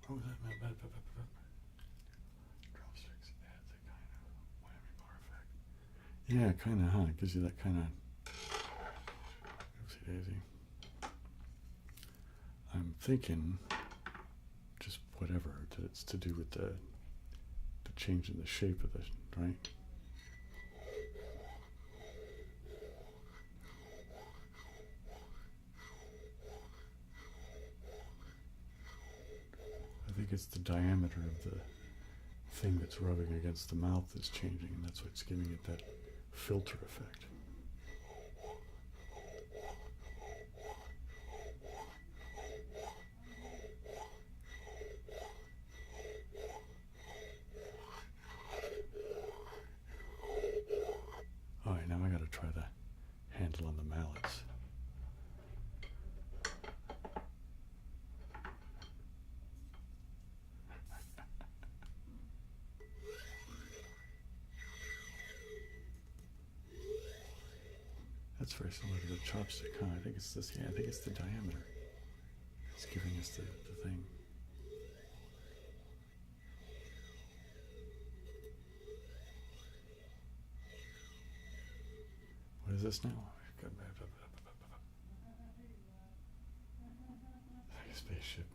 Oh, that drumsticks adds a kind of whammy bar effect. Yeah, kind of, huh? It gives you that kind of oopsie daisy. I'm thinking just whatever that it's to do with the change in the shape of the, right? I think it's the diameter of the thing that's rubbing against the mouth that's changing, and that's what's giving it that filter effect. All right, now I got to try the handle on the mallets. That's very similar to the chopstick, huh? I think it's this, yeah, I think it's the diameter. It's giving us the thing. What is this now? spaceship.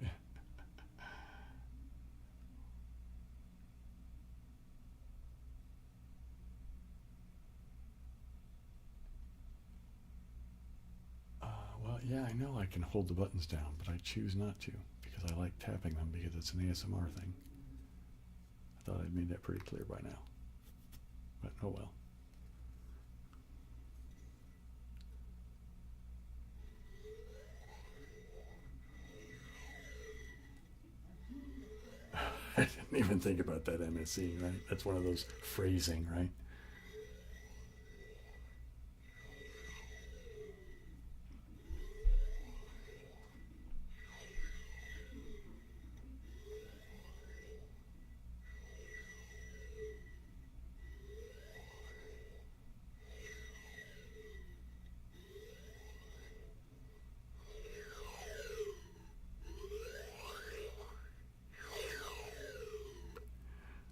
Well, yeah, I know I can hold the buttons down, but I choose not to because I like tapping them because it's an ASMR thing. I thought I'd made that pretty clear by now, but oh well. I didn't even think about that MSE, right? That's one of those phrasing, right?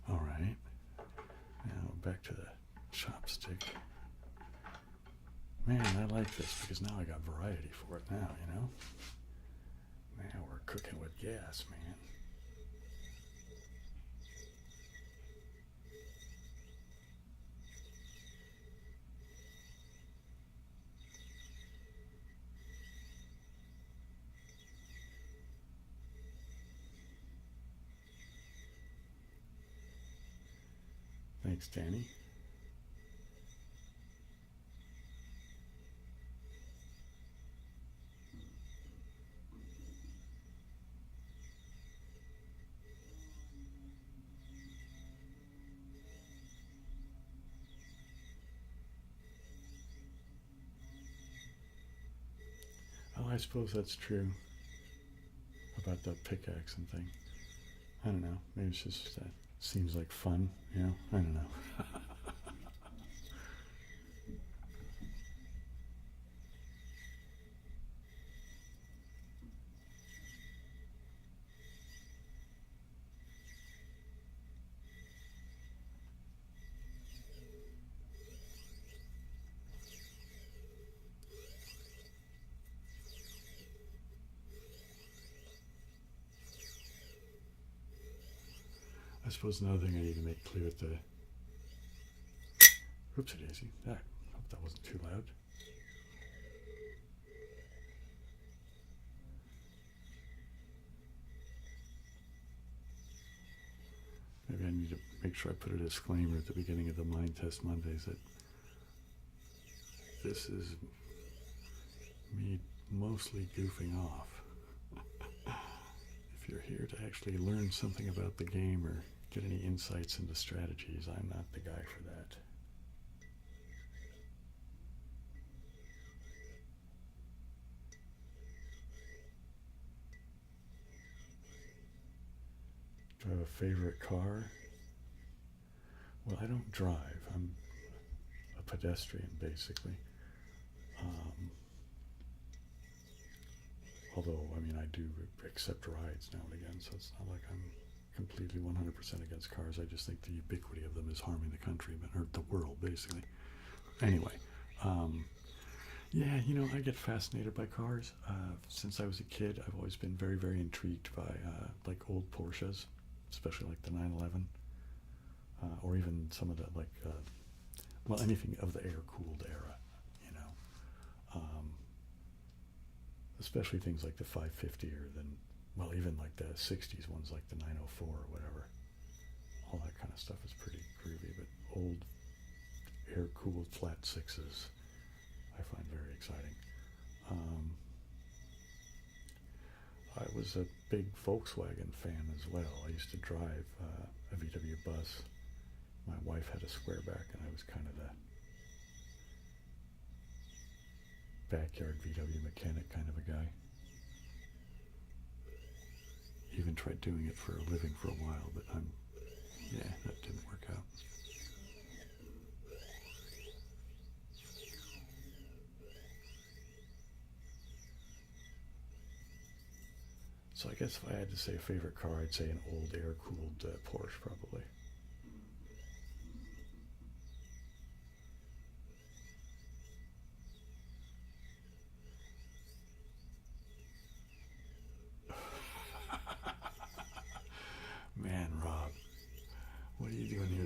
All right. Now back to the chopstick. Man, I like this because now I got variety for it now, you know? Now we're cooking with gas, man. Thanks, Danny. Oh, I suppose that's true about the pickaxe and thing. I don't know. Maybe it's just that seems like fun, you know? I don't know. I suppose another thing I need to make clear with the oopsie daisy. I hope that wasn't too loud. Maybe I need to make sure I put a disclaimer at the beginning of the Mind Test Mondays that this is me mostly goofing off. If you're here to actually learn something about the game or get any insights into strategies, I'm not the guy for that. Do I have a favorite car? Well, I don't drive. I'm a pedestrian, basically. Although, I mean, I do accept rides now and again, so it's not like I'm completely 100% against cars. I just think the ubiquity of them is harming the country, or the world, basically. Anyway, yeah, you know, I get fascinated by cars. Since I was a kid, I've always been very, very intrigued by like old Porsches, especially like the 911, or even some of the like, well, anything of the air-cooled era, you know. Especially things like the 550 or then, well, even like the 60s ones like the 904 or whatever. All that kind of stuff is pretty groovy, but old air-cooled flat sixes I find very exciting. I was a big Volkswagen fan as well. I used to drive a VW bus. My wife had a squareback and I was kind of the backyard VW mechanic kind of a guy. Even tried doing it for a living for a while, but yeah, that didn't work out. So I guess if I had to say a favorite car, I'd say an old air-cooled Porsche, probably.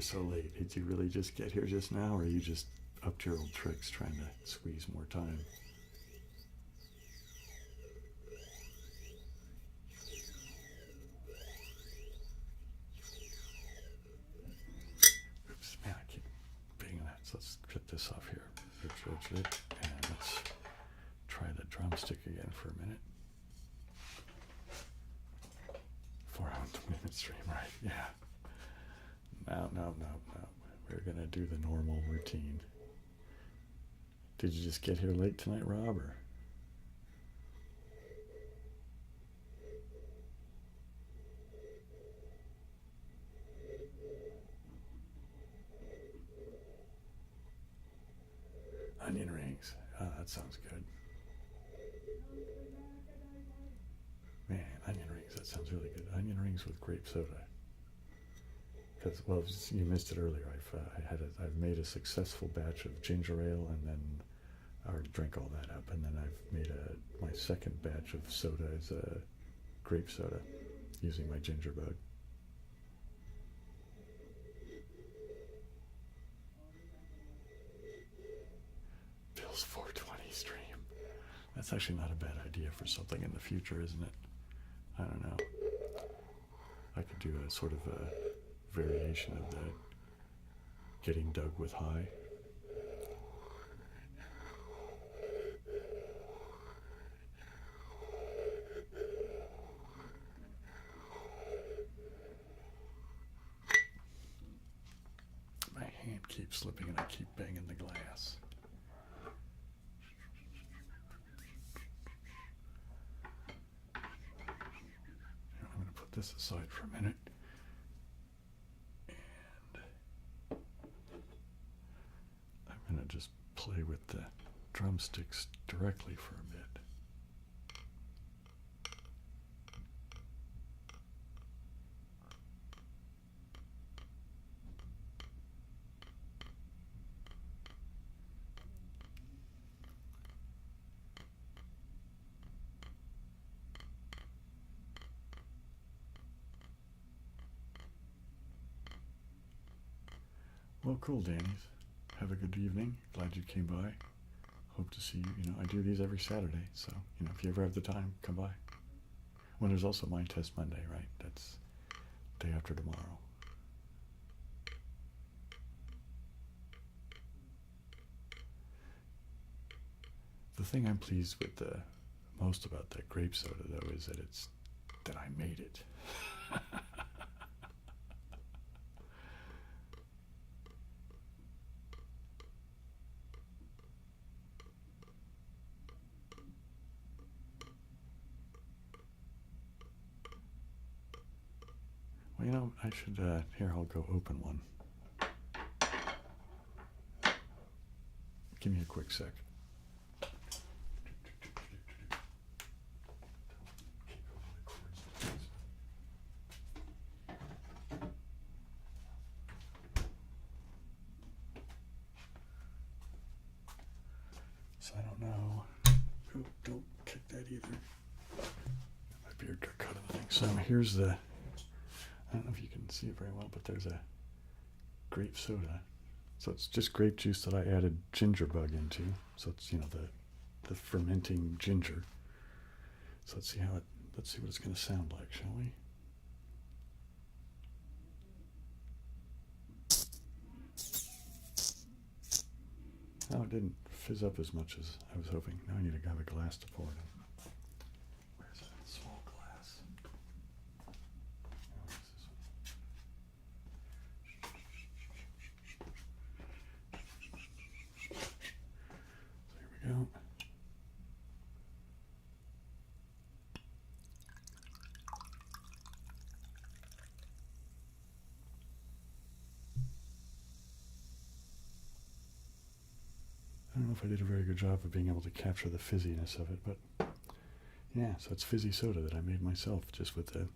here so late? Did you really just get here just now, or are you just up to your old tricks trying to squeeze more time? Oops, man, I keep being that. So let's get this off here. And let's try the drumstick again for a minute. 4 hour 20-minute stream, right? Yeah. No. We're gonna do the normal routine. Did you just get here late tonight, Rob? Or? Onion rings. Oh, that sounds good. Man, onion rings. That sounds really good. Onion rings with grape soda. Because, well, you missed it earlier. I've made a successful batch of ginger ale, and then I already drank all that up. And then I've made my second batch of soda is a grape soda using my ginger bug. Bill's 420 stream. That's actually not a bad idea for something in the future, isn't it? I don't know. I could do a sort of a variation of that. Getting dug with high. My hand keeps slipping and I keep banging the glass. I'm going to put this aside for a minute. I'm going to just play with the drumsticks directly for a bit. Well, cool, Danny's. Have a good evening. Glad you came by. Hope to see you. You know, I do these every Saturday, so, you know, if you ever have the time, come by. Well, there's also Mind Test Monday, right? That's day after tomorrow. The thing I'm pleased with the most about that grape soda, though, is that I made it. Well, you know, I should, here, I'll go open one. Give me a quick sec. So I don't know. Oh, don't kick that either. My beard got cut in the thing. So here's the, I don't know if you can see it very well, but there's a grape soda. So it's just grape juice that I added ginger bug into. So it's, you know, the fermenting ginger. So let's see what it's going to sound like, shall we? Oh, it didn't fizz up as much as I was hoping. Now I need to have a glass to pour it in. Where's that small glass? Where is this one? So here we go. I don't know if I did a very good job of being able to capture the fizziness of it, but yeah, so it's fizzy soda that I made myself just with the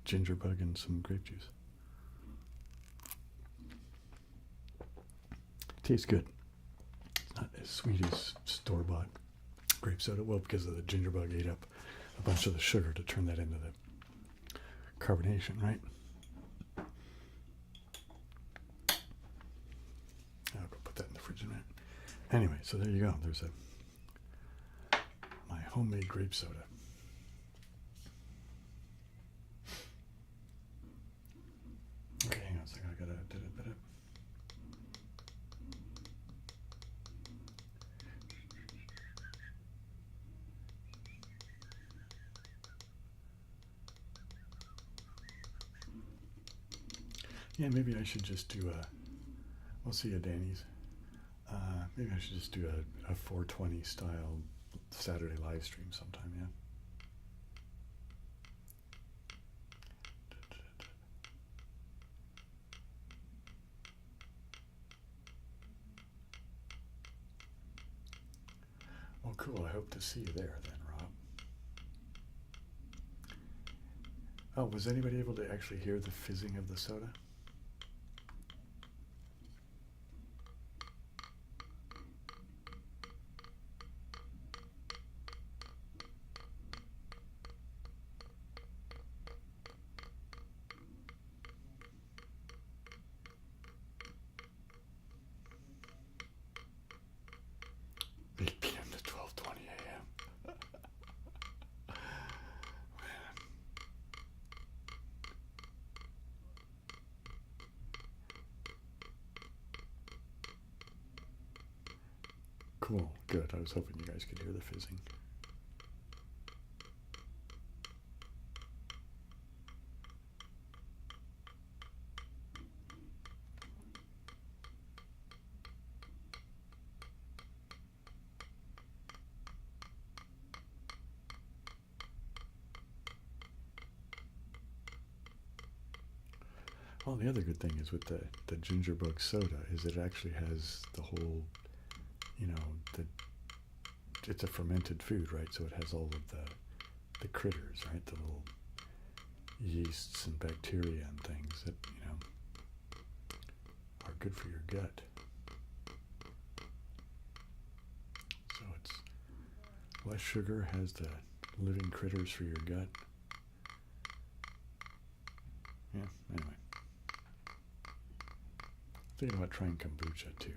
ginger bug and some grape juice. Tastes good. It's not as sweet as store-bought grape soda. Well, because of the ginger bug ate up a bunch of the sugar to turn that into the carbonation, right? imagine, right? Anyway, so there you go. There's my homemade grape soda. Okay, hang on a second. I gotta. Yeah, maybe I should just do we'll see you, Danny's. Maybe I should just do a 420 style Saturday live stream sometime, yeah? Well, cool. I hope to see you there then, Rob. Oh, was anybody able to actually hear the fizzing of the soda? Cool, good. I was hoping you guys could hear the fizzing. Well, the other good thing is with the ginger bug soda is it actually has the whole, you know, it's a fermented food, right? So it has all of the critters, right? The little yeasts and bacteria and things that, you know, are good for your gut. So it's less sugar, has the living critters for your gut. Yeah, anyway. Thinking about trying kombucha too.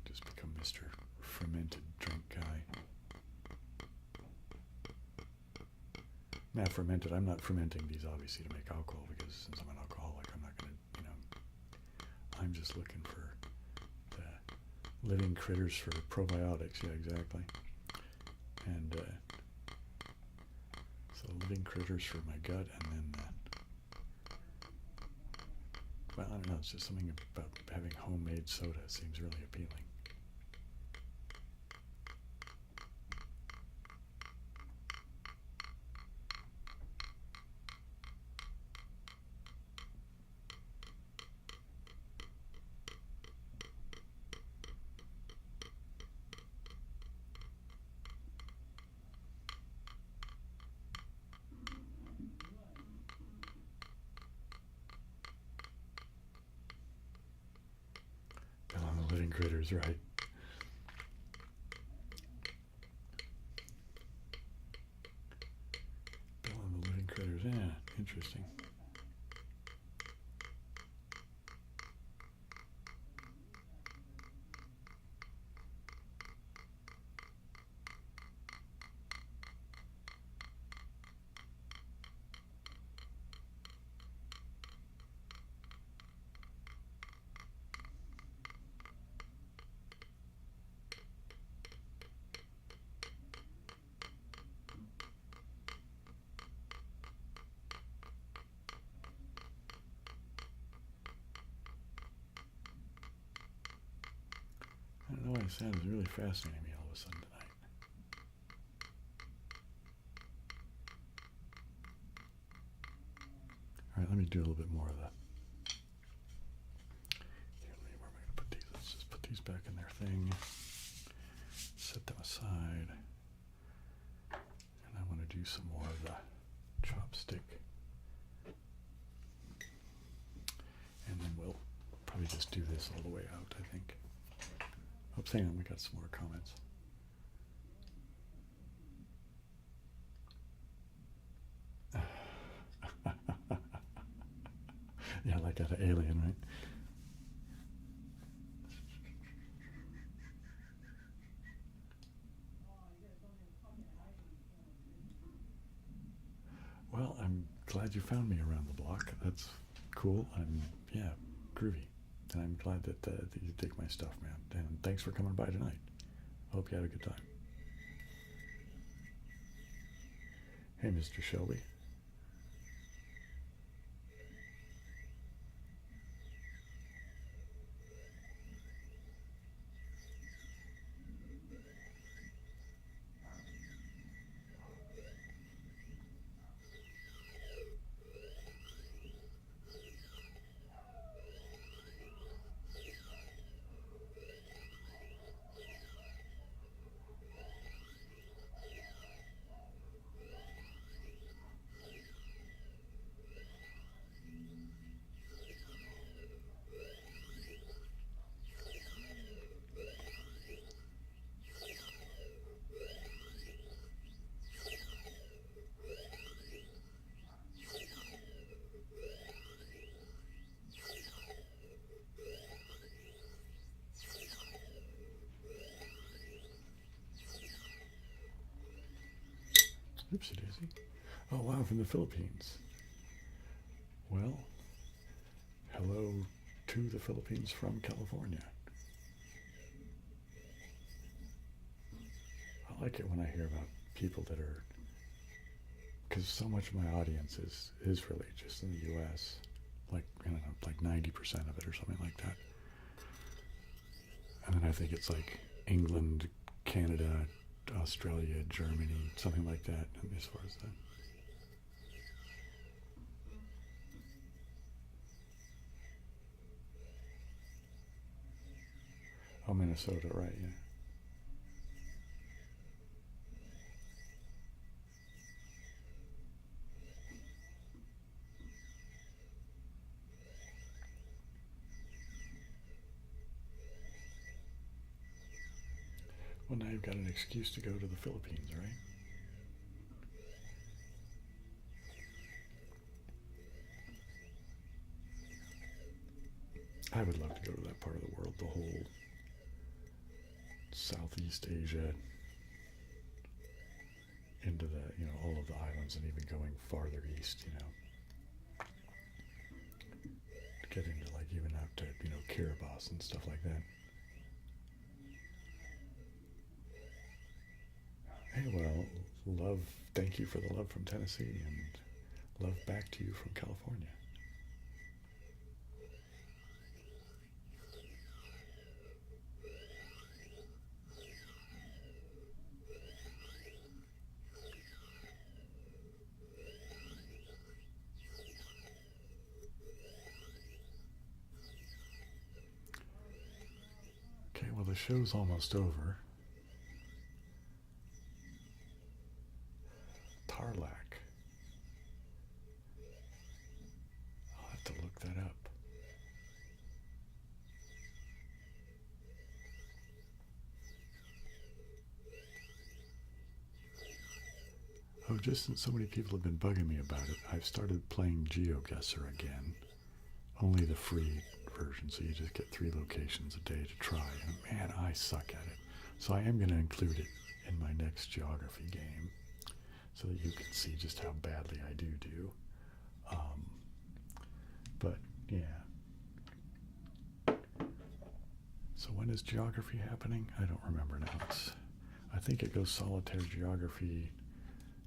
Just become Mr. Fermented Drink Guy. Now fermented, I'm not fermenting these obviously to make alcohol because since I'm an alcoholic, I'm not going to, you know, I'm just looking for the living critters for probiotics. Yeah, exactly. And so living critters for my gut, and then well, I don't know, it's just something about having homemade soda seems really appealing. Living critters, right? Bill and the living critters, yeah, interesting. I don't know why it sounds really fascinating me all of a sudden tonight. All right, let me do a little bit more of that. Here, where am I going to put these? Let's just put these back in their thing. Set them aside. And I want to do some more of the chopstick. And then we'll probably just do this all the way out, I think. Oops, hang on, we got some more comments. Yeah, like an alien, right? glad you found me around the block. That's cool. Yeah, groovy. And I'm glad that you dig my stuff, man. And thanks for coming by tonight. Hope you had a good time. Hey, Mr. Shelby. Oopsie daisy. Oh, wow, from the Philippines. Well, hello to the Philippines from California. I like it when I hear about people that are, because so much of my audience is religious in the U.S., like, I don't know, like 90% of it or something like that. And then I think it's like England, Canada, Australia, Germany, something like that, as far as that. Oh, Minnesota, right, yeah. Well, now you've got an excuse to go to the Philippines, right? I would love to go to that part of the world, the whole Southeast Asia, into the, all of the islands, and even going farther east, get into like even out to, Kiribati and stuff like that. Hey, well, thank you for the love from Tennessee, and love back to you from California. Okay, well, the show's almost over. Tarlac. I'll have to look that up. Oh, just since so many people have been bugging me about it, I've started playing GeoGuessr again. Only the free version, so you just get 3 locations a day to try. And man, I suck at it. So I am going to include it in my next geography game, so that you can see just how badly I do. But yeah. So when is geography happening? I don't remember now. I think it goes solitaire, geography,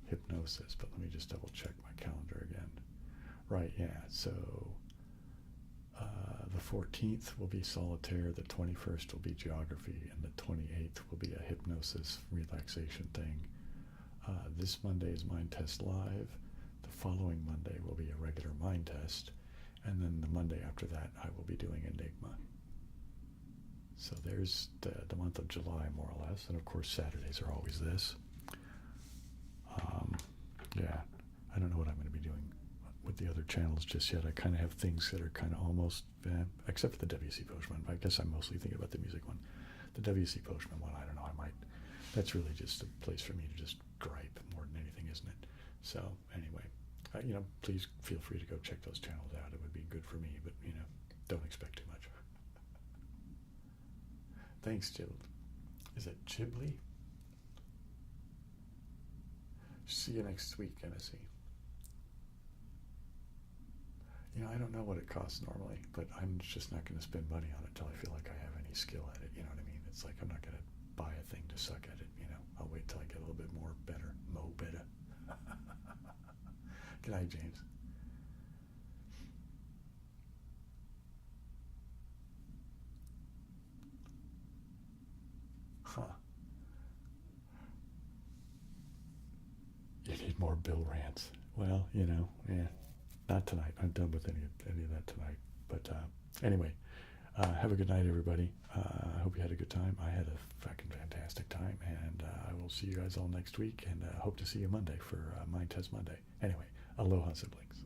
hypnosis, but let me just double check my calendar again. Right, yeah, so the 14th will be solitaire, the 21st will be geography, and the 28th will be a hypnosis relaxation thing. This Monday is Mind Test Live. The following Monday will be a regular Mind Test. And then the Monday after that, I will be doing Enigma. So there's the month of July, more or less. And of course, Saturdays are always this. Yeah, I don't know what I'm going to be doing with the other channels just yet. I kind of have things that are kind of almost, except for the W.C. Postman. I guess I'm mostly thinking about the music one. The W.C. Postman one, I don't know, that's really just a place for me to just gripe more than anything, isn't it? So anyway, please feel free to go check those channels out. It would be good for me, but, don't expect too much. Thanks, Jib. Is it Ghibli? See you next week, NSE. You know, I don't know what it costs normally, but I'm just not going to spend money on it until I feel like I have any skill at it. You know what I mean? It's like I'm not going to buy a thing to suck at it. You know, I'll wait till I get a little bit more better, better. Good night, James. Huh. You need more Bill rants. Well, you know, yeah. Not tonight. I'm done with any of that tonight. But anyway, have a good night, everybody. I hope you had a good time. I had a fucking fantastic time, and I will see you guys all next week, and hope to see you Monday for Mind Test Monday. Anyway, aloha, siblings.